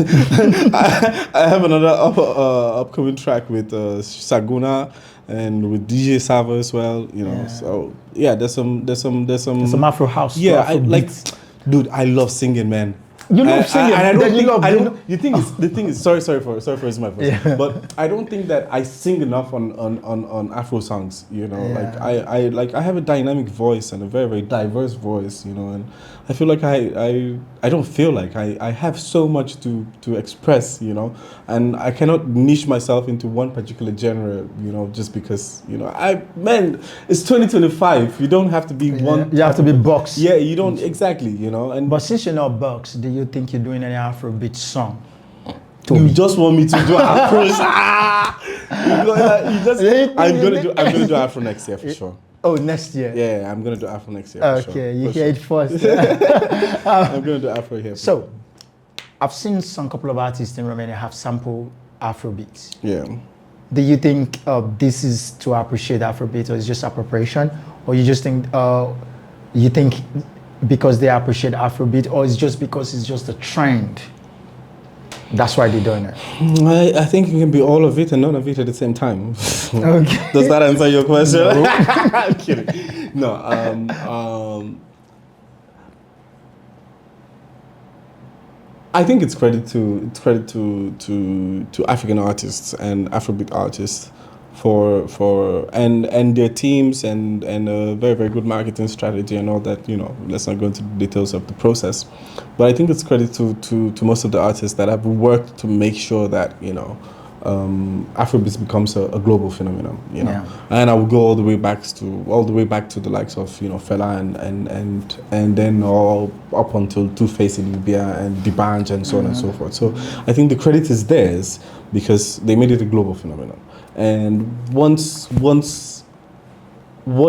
I have another upcoming track with Saguna and with DJ Sava as well. So yeah, there's some Afro House. Yeah, dude, I love singing, man. You love singing. And I don't think, love, I don't, the thing is, sorry for using my voice, Yeah. but I don't think that I sing enough on Afro songs, you know, Yeah. like I have a dynamic voice and a very, very diverse voice, you know, and I feel like I don't feel like I have so much to express, you know, and I cannot niche myself into one particular genre, you know, just because, you know, it's 2025. You don't have to be one. You have to be boxed. Yeah, you don't, exactly, you know. And But since you're not boxed, do you think you're doing any Afrobeat song? you just want me to do Afro? I'm gonna do Afro next year for sure. Oh, next year. Yeah, I'm gonna do Afro next year. For Okay, sure. you For hear sure. it first. I'm gonna do Afro here. So, I've seen some couple of artists in Romania have sampled Afrobeats. Yeah. Do you think this is to appreciate Afrobeat, or is just appropriation, or you just think because they appreciate Afrobeat, or it's just because it's just a trend? That's why they're doing it. I think it can be all of it and none of it at the same time. Okay. Does that answer your question? No. I'm kidding. No. I think it's credit to African artists and Afrobeat artists for and their teams and a very, very good marketing strategy and all that, you know. Let's not go into the details of the process, but I think it's credit to most of the artists that have worked to make sure that, you know, Afrobeat becomes a global phenomenon, you know. Yeah. And I would go all the way back to the likes of, you know, Fela and then all up until Two-Face in Libya and D'banj and so on and so forth. So I think the credit is theirs because they made it a global phenomenon. And once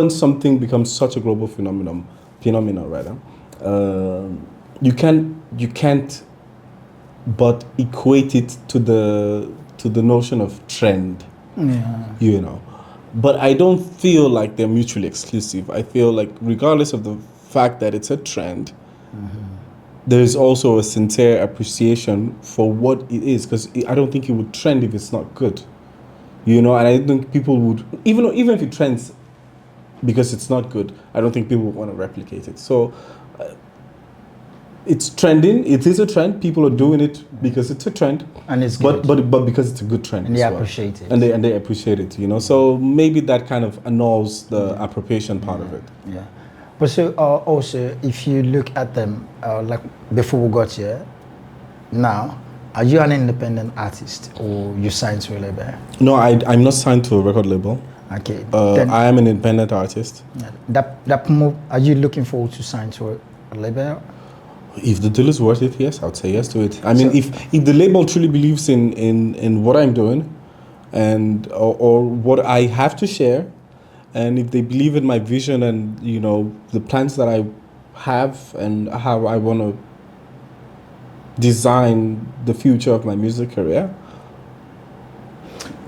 something becomes such a global phenomenon rather, you can't but equate it to the notion of trend. Yeah. You know, but I don't feel like they're mutually exclusive. I feel like regardless of the fact that it's a trend, there is also a sincere appreciation for what it is, because I don't think it would trend if it's not good. You know, and I think people would, even if it trends because it's not good, I don't think people would want to replicate it. So it's trending. It is a trend. People are doing it because it's a trend, And it's good. but because it's a good trend. And they as well. appreciate it. And they appreciate it. You know, so maybe that kind of annuls the appropriation part of it. Yeah. But so also, if you look at them, like before we got here, now, are you an independent artist or you signed to a label? No, I'm not signed to a record label. Okay. I am an independent artist. That move, are you looking forward to sign to a label? If the deal is worth it, yes, I would say yes to it. I mean, if the label truly believes in what I'm doing, and or what I have to share, and if they believe in my vision and, you know, the plans that I have and how I want to design the future of my music career,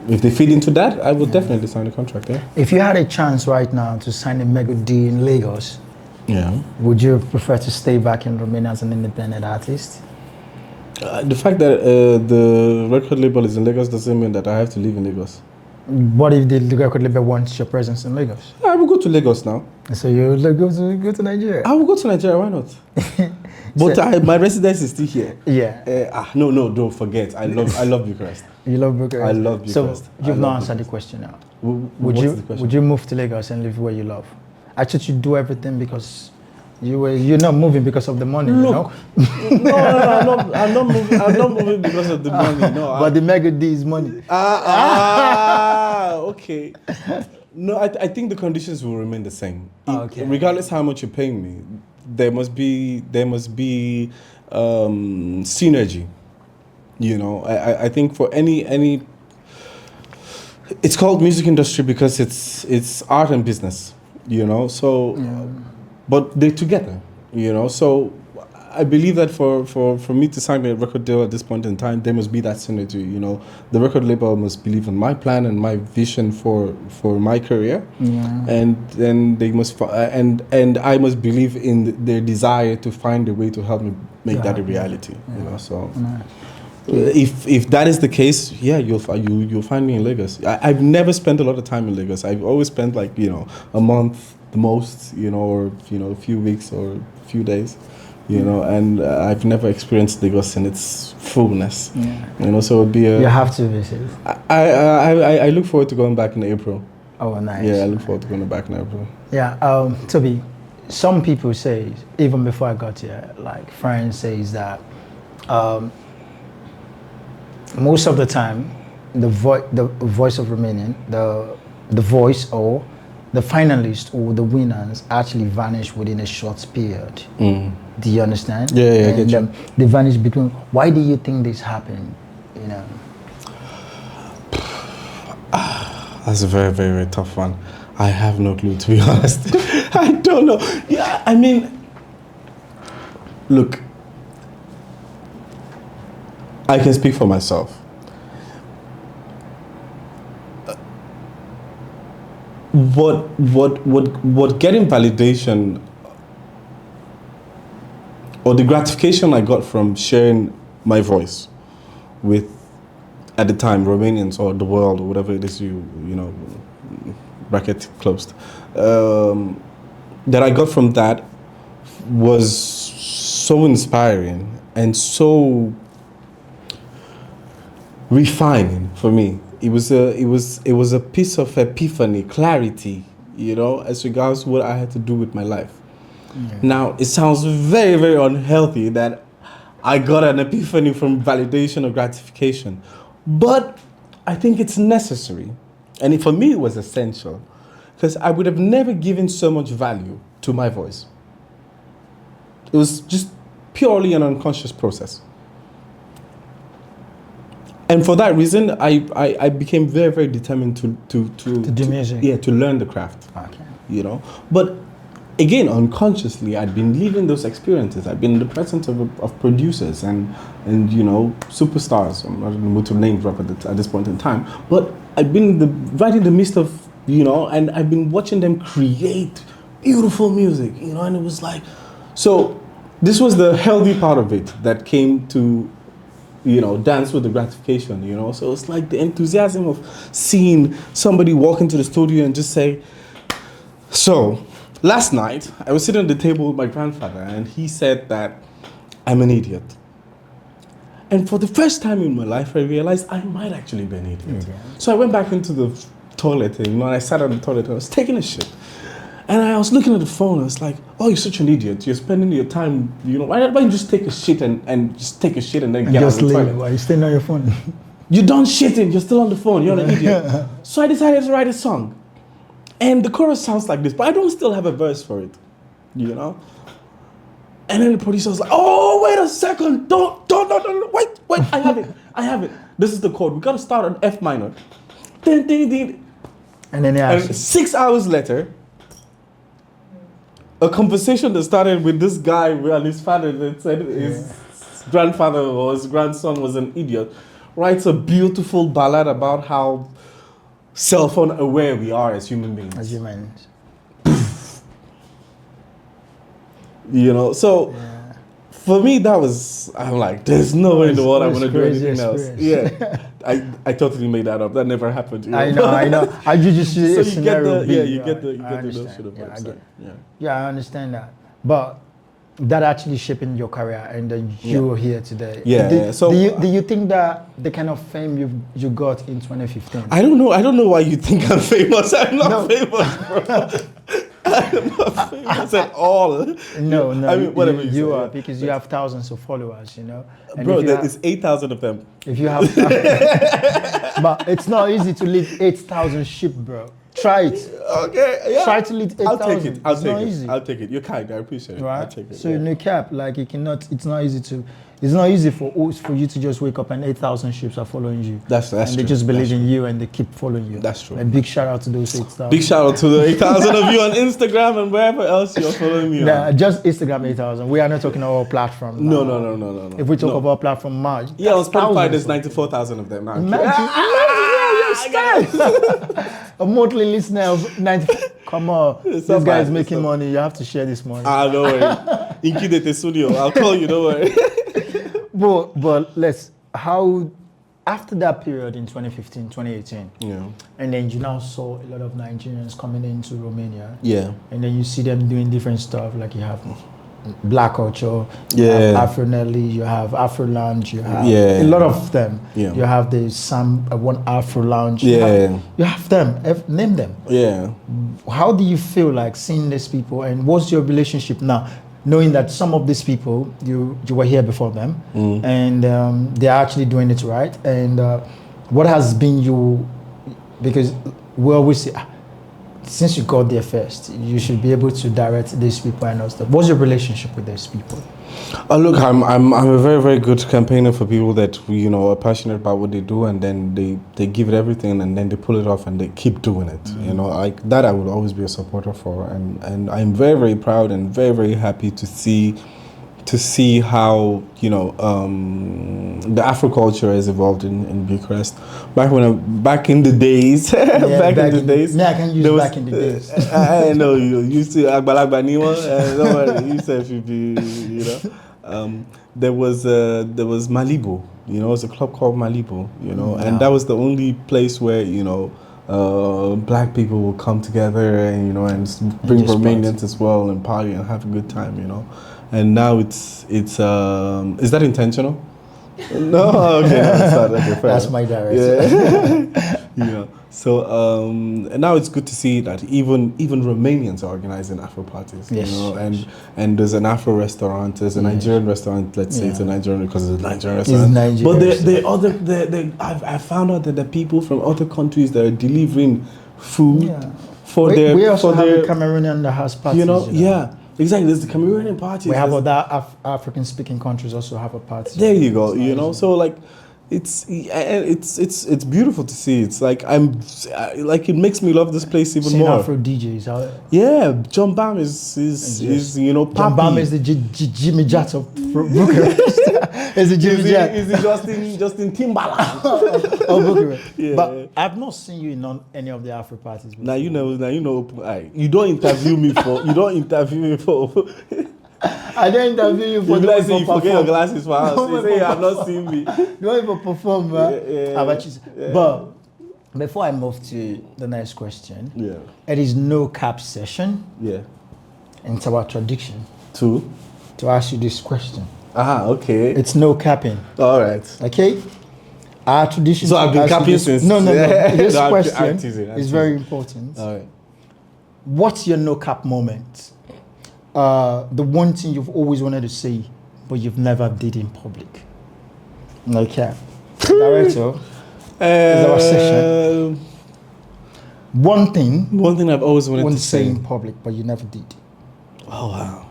if they feed into that, I will definitely sign a contract. Yeah. If you had a chance right now to sign a mega deal in Lagos, Yeah. would you prefer to stay back in Romania as an independent artist? The fact that the record label is in Lagos doesn't mean that I have to live in Lagos. What if the record label wants your presence in Lagos? I will go to Lagos now. So you go to Nigeria? I will go to Nigeria. Why not? But my residence is still here. Yeah. No, don't forget. I love Bucharest. You love Bucharest? I love Bucharest. So you've not answered the question now. What's the question? Would you move to Lagos and live where you love? I thought you do everything because you're not moving because of the money. Look, you know? no, I'm not moving. I'm not moving because of the money. No, but the mega D is money. Okay. No, I think the conditions will remain the same. Okay. Regardless how much you're paying me, there must be synergy. You know, I think for any, it's called music industry because it's art and business. You know, so, but they're together. You know, so I believe that for me to sign a record deal at this point in time, there must be that synergy. You know, the record label must believe in my plan and my vision for my career, and then they must and I must believe in their desire to find a way to help me make that a reality. You know, so. If that is the case, yeah, you'll find me in Lagos. I've never spent a lot of time in Lagos. I've always spent like, you know, a month the most, you know, or, you know, a few weeks or a few days. you know, and I've never experienced Lagos in its fullness. Yeah. You know, so it would be You have to visit. I look forward to going back in April. Oh, nice. Yeah, I look forward to going back in April. Yeah, Tobi, some people say, even before I got here, like friends says that most of the time, the Voice of Romanian, the voice or the finalists or the winners actually vanish within a short period. Do you understand? Yeah, I get you. They vanish between. Why do you think this happened? You know. That's a very, very, very tough one. I have no clue, to be honest. I don't know. Yeah, I mean, look, I can speak for myself. What getting validation or the gratification I got from sharing my voice with, at the time, Romanians or the world or whatever it is you know, bracket closed, that I got from that was so inspiring and so refining for me. It was a piece of epiphany, clarity, you know, as regards what I had to do with my life. Yeah. Now, it sounds very, very unhealthy that I got an epiphany from validation or gratification, but I think it's necessary. And for me, it was essential, because I would have never given so much value to my voice. It was just purely an unconscious process. And for that reason, I became very, very determined to do music. Yeah, to learn the craft. Okay. You know, but again, unconsciously, I'd been living those experiences. I'd been in the presence of producers and you know, superstars. I'm not in the mood to name drop at this point in time, but I've been right in the midst of, you know, and I've been watching them create beautiful music, you know, and it was like, so this was the healthy part of it that came to, you know, dance with the gratification, you know. So it's like the enthusiasm of seeing somebody walk into the studio and just say, so last night I was sitting at the table with my grandfather and he said that I'm an idiot. And for the first time in my life, I realized I might actually be an idiot. Okay. So I went back into the toilet, you know, and I sat on the toilet and I was taking a shit. And I was looking at the phone, I was like, oh, you're such an idiot. You're spending your time, you know, why don't you just take a shit and just take a shit and then get out of the toilet? Why are you staying on your phone? You're done shitting, you're still on the phone, you're an idiot. So I decided to write a song. And the chorus sounds like this, but I don't still have a verse for it, you know? And then the producer was like, oh, wait a second, don't, wait, I have it. This is the chord, we gotta start on F minor. And then 6 hours later, a conversation that started with this guy and his father that said his grandfather or his grandson was an idiot, writes a beautiful ballad about how cell phone aware we are as human beings. As humans. You know, so for me that was, I'm like, there's no way in the world I want to do anything else. Yeah, I totally made that up. That never happened. You know? I know. I just see so a scenario. you get the notion of what I'm saying. Yeah, I understand that. But that actually shaping your career, and then you're here today. Yeah. So do you think that the kind of fame you got in 2015? I don't know why you think I'm famous. I'm not famous, bro. I'm not famous at all. No. I mean, whatever you are, because you have thousands of followers, you know. And bro, it's 8,000 of them. If you have, but it's not easy to lead 8,000 sheep, bro. Try it. Okay. Yeah. Try to lead 8,000. I'll take it. You're kind. I appreciate it. Right. I'll take it. So no cap, like you cannot. It's not easy for you to just wake up and 8,000 sheep are following you. That's and true. They just believe in you and they keep following you. That's true. A big shout out to those 8,000. Big shout out to the 8,000 of you on Instagram and wherever else you're following me. Nah, just Instagram 8,000. We are not talking about platform. No. If we talk about platform, March. Yeah, on Spotify there's 94,000 of them now. A monthly listener of 90. Come on, this guy is making money. You have to share this money. Don't worry. Inkidete Studio. I'll call you. Don't worry. But after that period in 2015, 2018, and then you now saw a lot of Nigerians coming into Romania. Yeah. And then you see them doing different stuff, like you have Black culture. You Yeah. have Afro Nelly, you have Afro Lounge, you have Yeah. a lot of them. Yeah. You have the one Afro Lounge. Yeah. You have them. Name them. Yeah. How do you feel like seeing these people, and what's your relationship now, knowing that some of these people you were here before them, and they're actually doing it right? And what has been because we always say, since you got there first, you should be able to direct these people and all stuff. What's your relationship with these people? Look, I'm a very, very good campaigner for people that are passionate about what they do, and then they give it everything, and then they pull it off and they keep doing it. Like that, I would always be a supporter for, and I'm very, very proud and very, very happy to see how the Afro culture has evolved in Bucharest. Back in the days, back in the days. Yeah, I can use back in the days. I know you used to Agbalagba Niwa. Don't worry, you said if you there was Malibu. It was a club called Malibu. And that was the only place where black people will come together and bring Romanians as well and party and have a good time. And now it's is that intentional? No, okay, no, it's not. Okay, fair. That's my direction. Yeah. So and now it's good to see that even Romanians are organizing Afro parties. Yes. And there's an Afro restaurant, there's a Nigerian restaurant. Let's say it's a Nigerian because it's a Nigerian restaurant. It's Nigerian. But I found out that the people from other countries that are delivering food for we also have a Cameroonian that has parties. Yeah. Exactly, there's the Cameroonian parties. We have other African-speaking countries also have a party. There you go. So like, it's beautiful to see. It's like it makes me love this place even more. Afro DJs. Yeah, John Bam is John Bam is the Jimmy Jat of Bucharest. Is the Jimmy Jat? Is it Justin Timberland of Bucharest? Yeah. But I've not seen you in any of the Afro parties before. Now you know. You don't interview me for. I don't interview you for. You forget your glasses for us. You say you have not seen me. You don't even perform, man. But before I move to the next question, it is no cap session. Yeah. And it's our tradition to ask you this question. Okay. It's no capping. All right. Okay. Our tradition. So I've been capping since. No. This No, question I'm is very important. All right. What's your no cap moment? The one thing you've always wanted to say, but you've never did in public. No cap. Director, is our session. One thing I've always wanted to say in public, but you never did. Oh wow.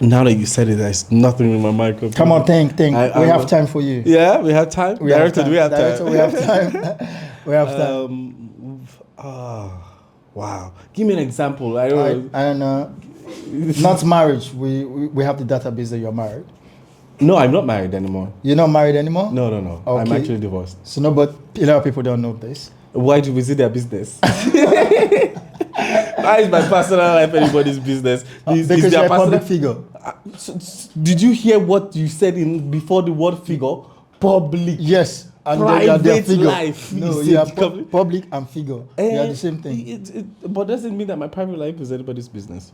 Now that you said it, there's nothing in my microphone. Come on, think. We have time for you. Yeah, we have time. Director, do we have time? We have time. We have time. Wow. Give me an example. I don't know. Not marriage. We have the database that you're married. No, I'm not married anymore. You're not married anymore? No. Okay. I'm actually divorced. So no, but a lot of people don't know this. Why do we see their business? Why is my personal life anybody's business? Because you're a public figure. Did you hear what you said before the word figure? Public. Yes. And private life. No, you are public and figure. They are the same thing. But doesn't mean that my private life is anybody's business.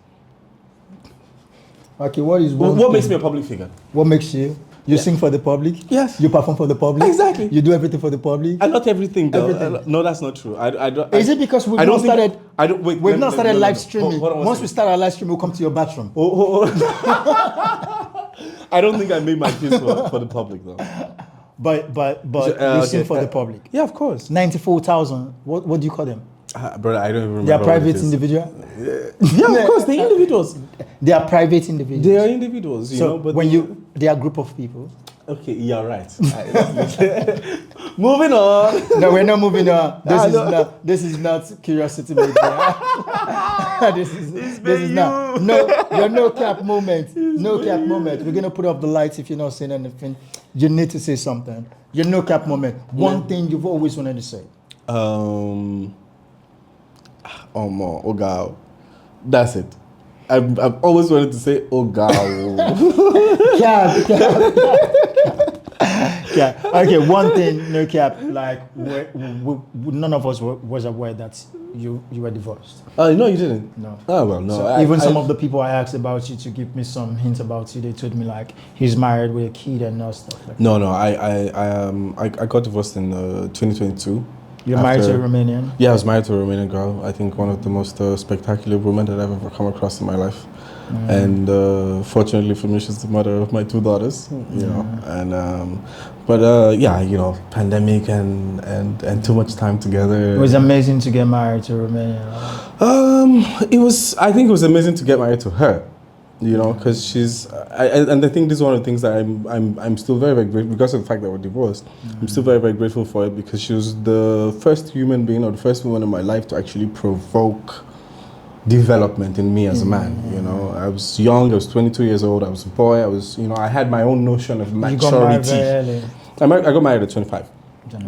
Okay, what makes me a public figure? What makes you? You sing for the public? Yes. You perform for the public? Exactly. You do everything for the public? And not everything, though. Everything. No, that's not true. I don't. Is it because we've not started? We've not started live streaming. Hold on Once we start our live stream, we'll come to your bathroom. I don't think I made my case for the public, though. But you sing for the public. Yeah, of course. 94,000. What do you call them? Brother, I don't even remember. They are private individuals. Yeah, of course, they're individuals. They are private individuals. They are individuals, you know. But they are a group of people. Okay, you're right. Moving on. No, we're not moving on. This is not curiosity media. this is not. No, your no cap moment. No cap moment. We're gonna put up the lights if you're not saying anything. You need to say something. Your no cap moment. One thing you've always wanted to say. Oh God. That's it. I've always wanted to say, oh God. Yeah. Okay. One thing, no cap. Like, none of us was aware that you were divorced. No, you didn't. No. Oh well, no. So even some of the people I asked about you to give me some hints about you, they told me like he's married with a kid and all stuff like that. No. I got divorced in 2022. You're married to a Romanian? Yeah, I was married to a Romanian girl. I think one of the most spectacular women that I've ever come across in my life. And fortunately for me, she's the mother of my 2 daughters. You know, and yeah, you know, pandemic and too much time together. It was amazing to get married to a Romanian. It was. I think it was amazing to get married to her. You know, because she's, and I think this is one of the things that I'm still very, very grateful, because of the fact that we're divorced. I'm still very, very grateful for it, because she was the first human being, or the first woman in my life to actually provoke development in me as a man. You know, I was young, I was 22 years old, I was a boy, I had my own notion of maturity. You got married very early. I got married at 25.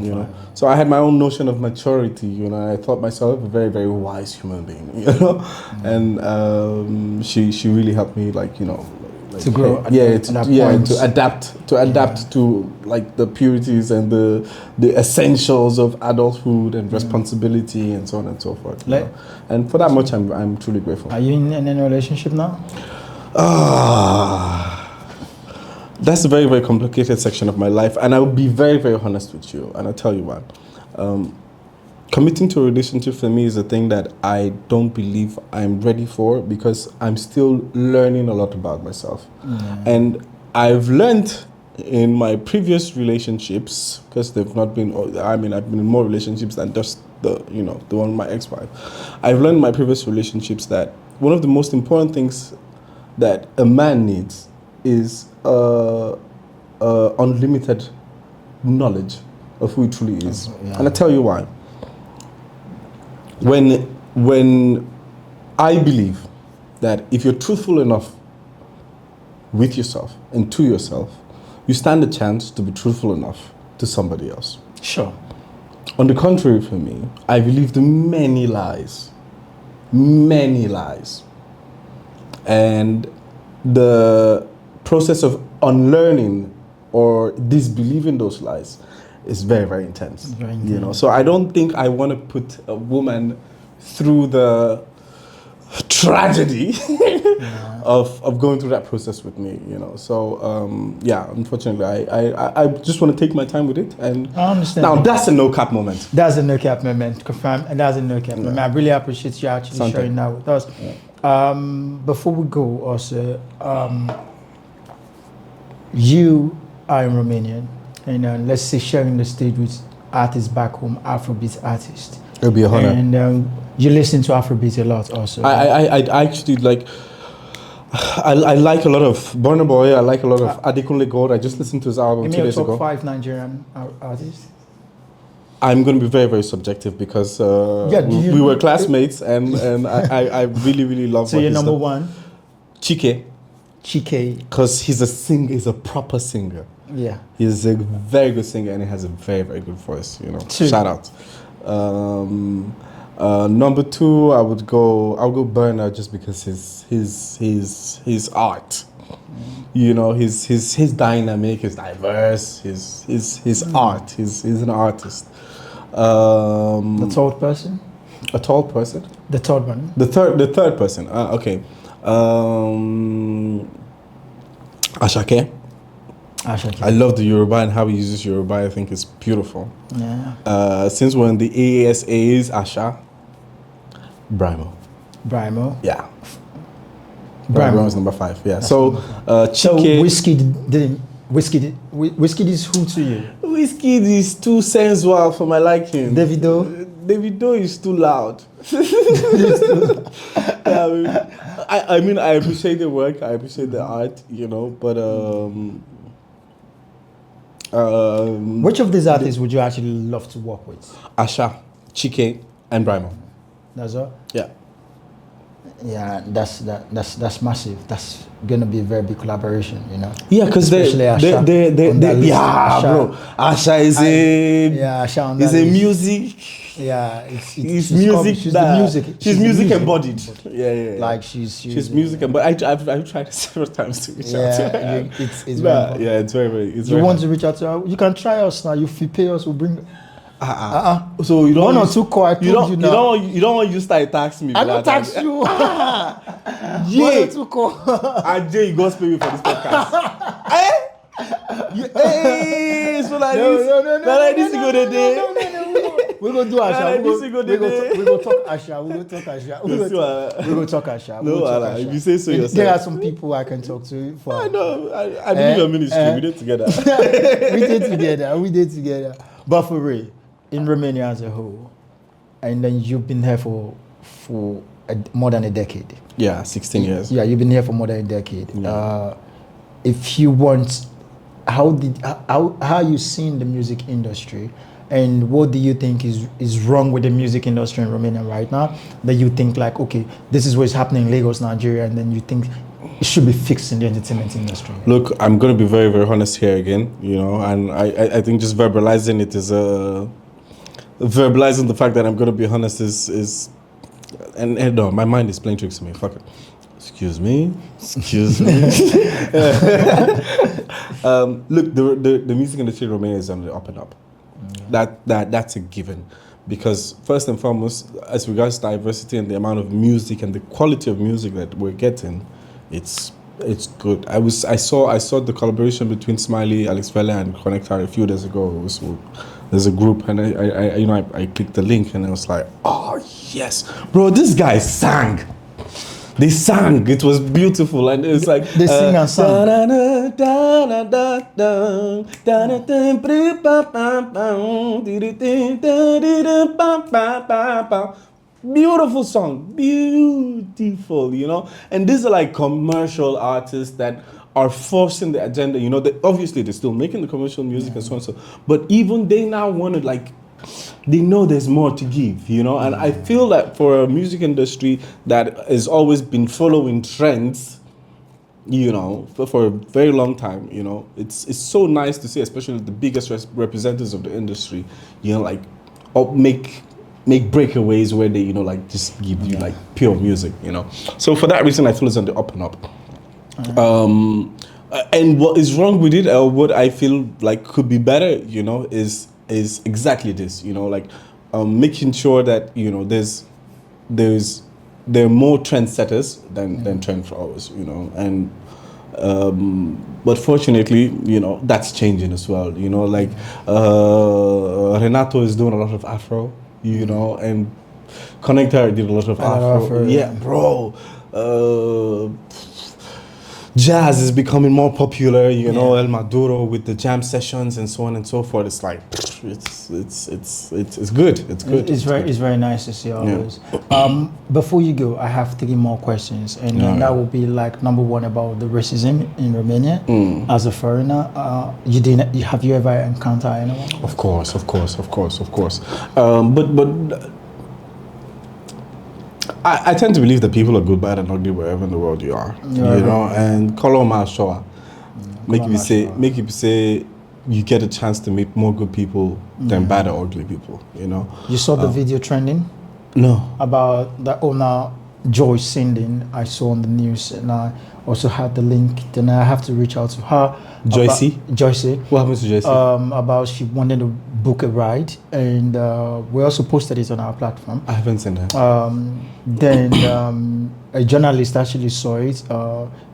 You know, so I had my own notion of maturity. You know, I thought myself a very, very wise human being. You know, and she really helped me, like, you know, like, to grow. To adapt to like the purities and the essentials of adulthood and responsibility and so on and so forth. You know? And for that much, I'm truly grateful. Are you in any relationship now? That's a very, very complicated section of my life, and I will be very, very honest with you, and I'll tell you why. Committing to a relationship for me is a thing that I don't believe I'm ready for, because I'm still learning a lot about myself. And I've learned in my previous relationships, because they've not been, I mean, I've been in more relationships than just the one with my ex-wife. I've learned in my previous relationships that one of the most important things that a man needs is unlimited knowledge of who he truly is. And I tell you why. When I believe that if you're truthful enough with yourself and to yourself, you stand a chance to be truthful enough to somebody else. Sure. On the contrary, for me, I believed many lies. Many lies. And the process of unlearning or disbelieving those lies is very, very intense. You know, so I don't think I want to put a woman through the tragedy of going through that process with me. You know, so yeah, unfortunately, I just want to take my time with it. And I understand. Now that's a no cap moment. That's a no cap moment, confirm, and that's a no cap moment. I really appreciate you actually sharing that with us. Before we go, also. You are in Romanian, and let's say sharing the stage with artists back home, Afrobeat artists. It'll be a honor. And you listen to Afrobeat a lot, also. I actually like. I like a lot of Burna Boy. I like a lot of Adekunle Gold. I just listened to his album 2 days ago. Top 5 Nigerian artists. I'm going to be very, very subjective, because we were classmates, and I really, really love. So you're number one. Chike. Because he's a singer, he's a proper singer. Yeah. He's a very good singer, and he has a very, very good voice, you know. Shout out. Number 2, I'll go Burna, just because his art. You know, his dynamic is diverse, his art. He's an artist. The third person? A tall person? The third one. The third person. Okay. Ashake. I love the Yoruba and how he uses Yoruba. I think it's beautiful. Yeah. Since we're in the AASAs, Asha. Brimo. Yeah. Brimo is number 5. Yeah. That's so Chike. Whiskey is who to you? Whiskey is too sensual for my liking. Davido is too loud. I mean, I appreciate the work, I appreciate the art, you know, but which of these artists would you actually love to work with? Asha, Chike, and Brimo. That's all? Yeah. Yeah, that's massive. That's gonna be a very big collaboration, you know. Yeah, because they on that list. yeah, bro. Asha is Asha on is that a list. music. Yeah, She's music. She's the music. She's music embodied. Yeah. Like she's music embodied. I've tried several times to reach out to her. it's Nah, very important. yeah, it's very. It's You very want hard. to reach out to her? You can try us now. If you pay us, we'll bring. So you don't One or use- two call. I told you now. You don't want you start tax me. I with don't that. tax you. One Yeah. or two call. Ajay, you go pay me for this podcast. Hey, so like this. No, like this you go the day. We're gonna do Asha. Like this you go the day. We're gonna talk Asha. We're gonna talk Asha. We're gonna talk Asha. No, Allah, if you say so yourself. There are some people I can talk to. For, I know. I believe your ministry. We did together. we did together. But for real, in Romania as a whole, and then you've been here for more than a decade. Yeah, 16 years. Yeah, you've been here for more than a decade. Yeah. If you want, how you seen the music industry, and what do you think is wrong with the music industry in Romania right now? That you think like, okay, this is what's happening in Lagos, Nigeria, and then you think it should be fixed in the entertainment industry. Look, I'm going to be very, very honest here again, you know, and I think just verbalizing it is verbalizing the fact that I'm going to be honest is and no, my mind is playing tricks to me. Fuck it. Excuse me. Look, the music industry in Romania is on the up and up. That's a given, because first and foremost, as regards diversity and the amount of music and the quality of music that we're getting, it's good. I saw the collaboration between Smiley, Alex Vela, and Connectar a few days ago. There's a group, and I clicked the link, and I was like, oh yes, bro, this guy sang. They sang. It was beautiful, and it's like they sing and song. Beautiful song, beautiful, you know. And these are like commercial artists that are forcing the agenda. You know, obviously they're still making the commercial music and so on and so. But even they now want to like. They know there's more to give, you know, and I feel that for a music industry that has always been following trends, you know, for a very long time, you know, it's so nice to see, especially the biggest representatives of the industry, you know, like make breakaways where they, you know, like just give you like pure music, you know. So for that reason, I feel it's on the up and up. And what is wrong with it, or what I feel like could be better, you know, is exactly this, you know, like making sure that, you know, there are more trendsetters than trend followers, you know, and but fortunately, you know, that's changing as well, you know, like Renato is doing a lot of Afro, you know, and Connectar did a lot of Afro. Yeah, bro. Jazz is becoming more popular, you know, El Maduro with the jam sessions and so on and so forth. It's like it's good. It's good. It's very nice to see always. Before you go, I have 3 more questions, and then that will be like number 1 about the racism in Romania as a foreigner. Have you ever encountered anyone? Of course. But I tend to believe that people are good, bad, and ugly wherever in the world you are. You know, and Koloma Shoa make you say you get a chance to meet more good people than bad or ugly people. You know. You saw the video trending? No. About the owner Joy singing. I saw on the news, and I also had the link. Then I have to reach out to her. Joycey. What happens to Joycey? About she wanted to book a ride, and we also posted it on our platform. I haven't seen that. Then a journalist actually saw it.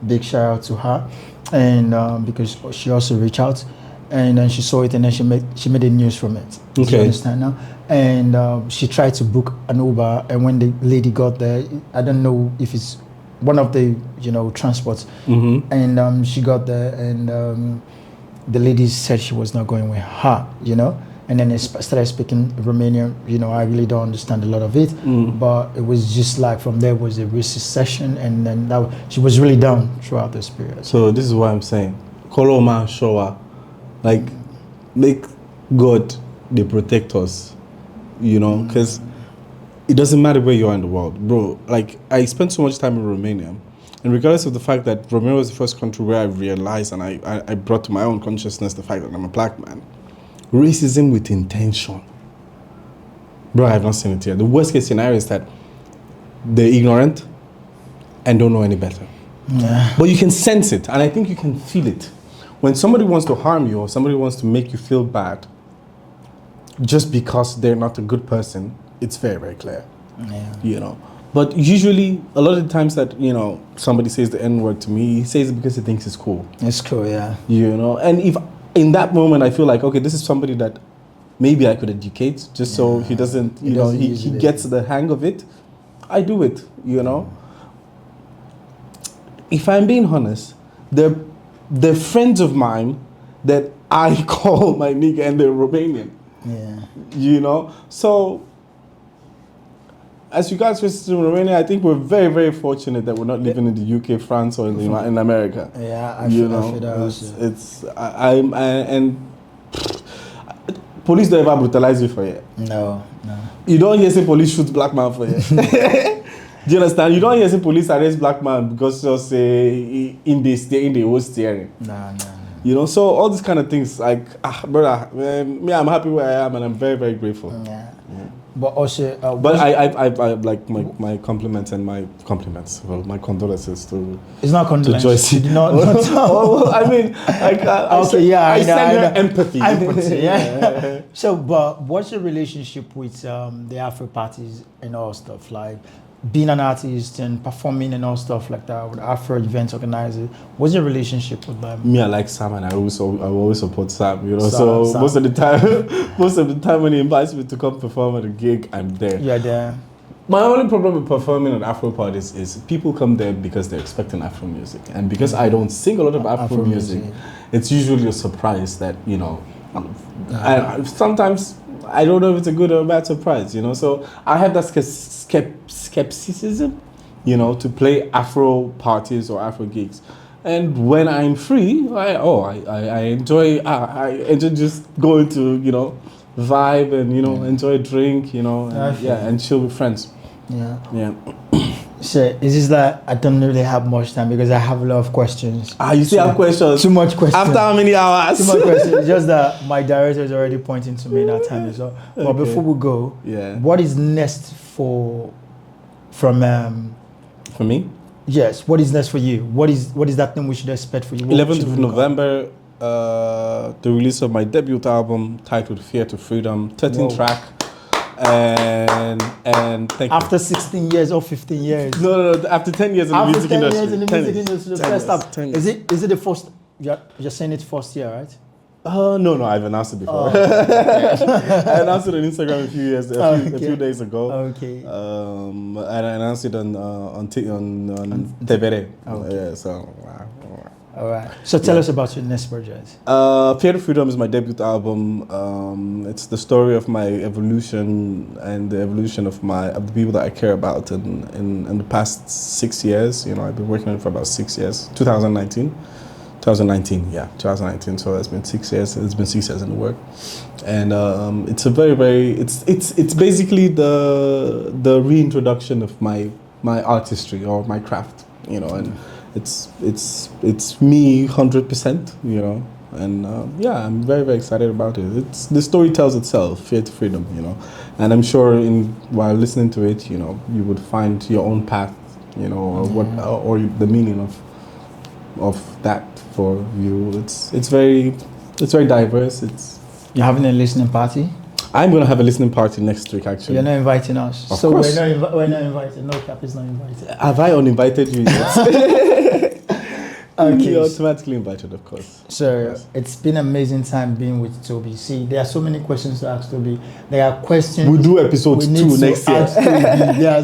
Big shout out to her, and because she also reached out, and then she saw it, and then she made a news from it. Okay. You understand now? And she tried to book an Uber, and when the lady got there, I don't know if it's one of the, you know, transports, and she got there, and the lady said she was not going with her, you know, and then I started speaking Romanian. You know, I really don't understand a lot of it, but it was just like from there was a racist session, and then she was really down throughout this period. So this is what I'm saying. Koloma Showa, like, make God they protect us, you know, because it doesn't matter where you are in the world, bro. Like, I spent so much time in Romania, and regardless of the fact that Romania was the first country where I realized and I brought to my own consciousness the fact that I'm a black man, racism with intention, bro, I have not seen it here. The worst case scenario is that they're ignorant and don't know any better. Yeah. But you can sense it, and I think you can feel it. When somebody wants to harm you or somebody wants to make you feel bad, just because they're not a good person, it's very, very clear. Yeah. You know. But usually, a lot of the times that, you know, somebody says the N-word to me, he says it because he thinks it's cool. It's cool, yeah. You know, and if in that moment I feel like, okay, this is somebody that maybe I could educate, just so he doesn't, you know, he gets the hang of it, I do it, you know. If I'm being honest, they're friends of mine that I call my nigga, and they're Romanian. Yeah. You know? So, as regards to Romania, I think we're very, very fortunate that we're not living in the UK, France, or in America. Yeah, I feel that also. And police don't ever brutalize you for it. No. You don't hear say police shoot black man for it. Do you understand? You don't hear say police arrest black man because just say in the whole steering. No. You know, so all these kind of things, like, brother, me, I'm happy where I am, and I'm very, very grateful. Yeah. But also, but I like my compliments and my compliments. Well, my condolences to. It's not condolences. To Joyce. Well, I mean, like, I send her empathy. Empathy, yeah. So, but what's your relationship with the Afro parties and all stuff, like being an artist and performing and all stuff like that with Afro events organizers? What's your relationship with them? Me, I like Sam, and I always support Sam. You know, Sam. most of the time when he invites me to come perform at a gig, I'm there. Yeah, there. My only problem with performing at Afro parties is people come there because they're expecting Afro music, and because I don't sing a lot of Afro music, it's usually a surprise that, you know. And sometimes I don't know if it's a good or a bad surprise, you know. So I have that skepticism, you know, to play Afro parties or Afro gigs. And when I'm free, I enjoy just going to, you know, vibe and, you know, enjoy a drink, you know, and chill with friends. Yeah. So it's just that I don't really have much time because I have a lot of questions. You still have questions? Too much questions. After how many hours? Too much questions. It's just that my director is already pointing to me that time as well. But before we go, what is next from me? Yes. What is next for you? What is that thing we should expect for you? 11th of November, the release of my debut album titled Fear to Freedom, 13 track. And thank you. After 16 years or 15 years? No, after 10 years in the music industry. After 10 years in the music industry, the first time. Is it the first, you're saying it's first year, right? No, I've announced it before. I announced it on Instagram a few days ago. Okay. And I announced it on TVR. Yeah, so wow. All right. So tell us about your next project. Fear to Freedom is my debut album. It's the story of my evolution and the evolution of the people that I care about in the past 6 years. You know, I've been working on it for about 6 years. 2019. So it's been 6 years. It's been 6 years in the work, and it's a it's basically the reintroduction of my artistry or my craft. You know, and it's me 100%, you know, and I'm very, very excited about it. The story tells itself, Fear to Freedom, you know, and I'm sure while listening to it, you know, you would find your own path, you know, or the meaning of that for you. It's very diverse. You're having a listening party? I'm going to have a listening party next week, actually. You're not inviting us. Of course. We're not invited. No, Cap is not invited. Have I uninvited you yet? Okay. You're automatically invited, of course. So it's been an amazing time being with Tobi. See, there are so many questions to ask Tobi. There are questions. We'll do episode 2 next year. There are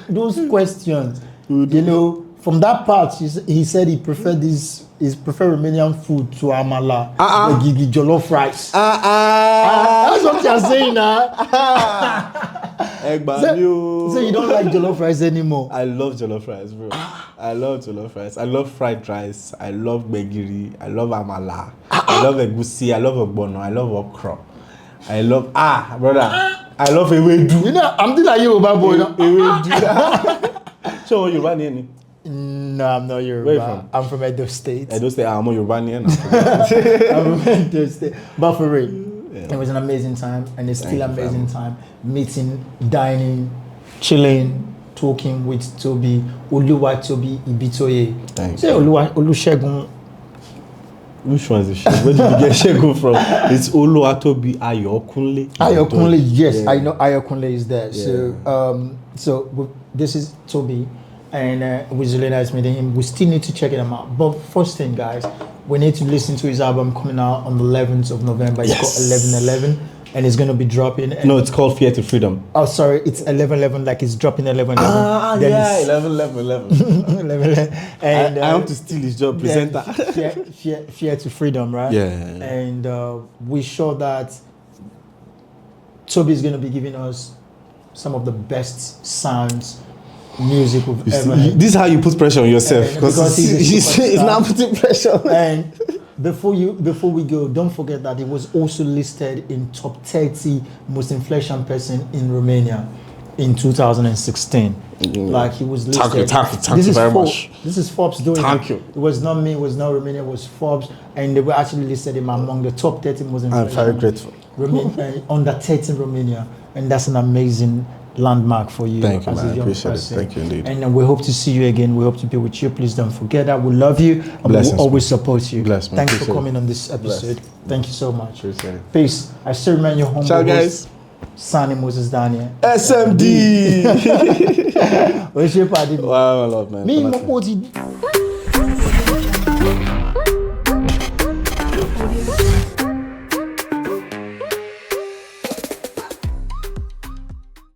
those questions. You know, from that part, he said he preferred Romanian food to amala, the gigi jollof rice. That's what you're saying now. So you don't like jollof rice anymore? I love jollof rice, bro. I love jollof rice. I love fried rice. I love begiri. I love amala. I love egusi. I love ogbono. I love okra. I love brother. I love Ewedu. You know, I'm doing like Yoruba boy. Ewedu. So you're Romanian? No, I'm not Yoruba. Where you from? I'm from Edo State. Edo State. I'm a Romanian. I'm from Edo State. But for real, it was an amazing time, and it's still an amazing time. Meeting, dining, chilling, talking with Tobi Ibitoye. Thanks. Say Olusegun. Which one is the shit? Where did you get Shego from? It's Tobi Ayokunle. Ayokunle, yes, Yeah. I know Ayokunle is there. Yeah. So this is Tobi, and it was really nice meeting him. We still need to check him out. But first thing, guys, we need to listen to his album coming out on the 11th of November. It's called 11/11, and it's gonna be dropping. No, it's called Fear to Freedom. Oh, sorry, it's 11/11, like it's dropping 11/11. Ah, Then yeah, it's 11/11. 11/11. And I want to steal his job, presenter. Fear to Freedom, right? Yeah. And we're sure that Tobi is going to be giving us some of the best sounds, music we've ever heard. This is how you put pressure on yourself, Because he's now putting pressure. And before we go, don't forget that he was also listed in top 30 most influential person in Romania in 2016. Like he was listed. Thank you very much. This is Forbes doing Thank it. you. It was not me, it was not Romania, it was Forbes, and they were actually listed him among the top 30 most I'm influential. very grateful. Under 30 in Romania, and that's an amazing landmark for you. Thank you, as man. a I young appreciate person. it. Thank you indeed. And we hope to see you again. We hope to be with you. Please don't forget that. We love you and we Blessings, will always support you. Bless, man. Thanks for Appreciate coming it. on this episode. Thank you so much. Appreciate it. Peace. I still remain your humble Ciao, host, guys. Sani Moses Daniel. SMD. Wow, Wow, I love, man. Me,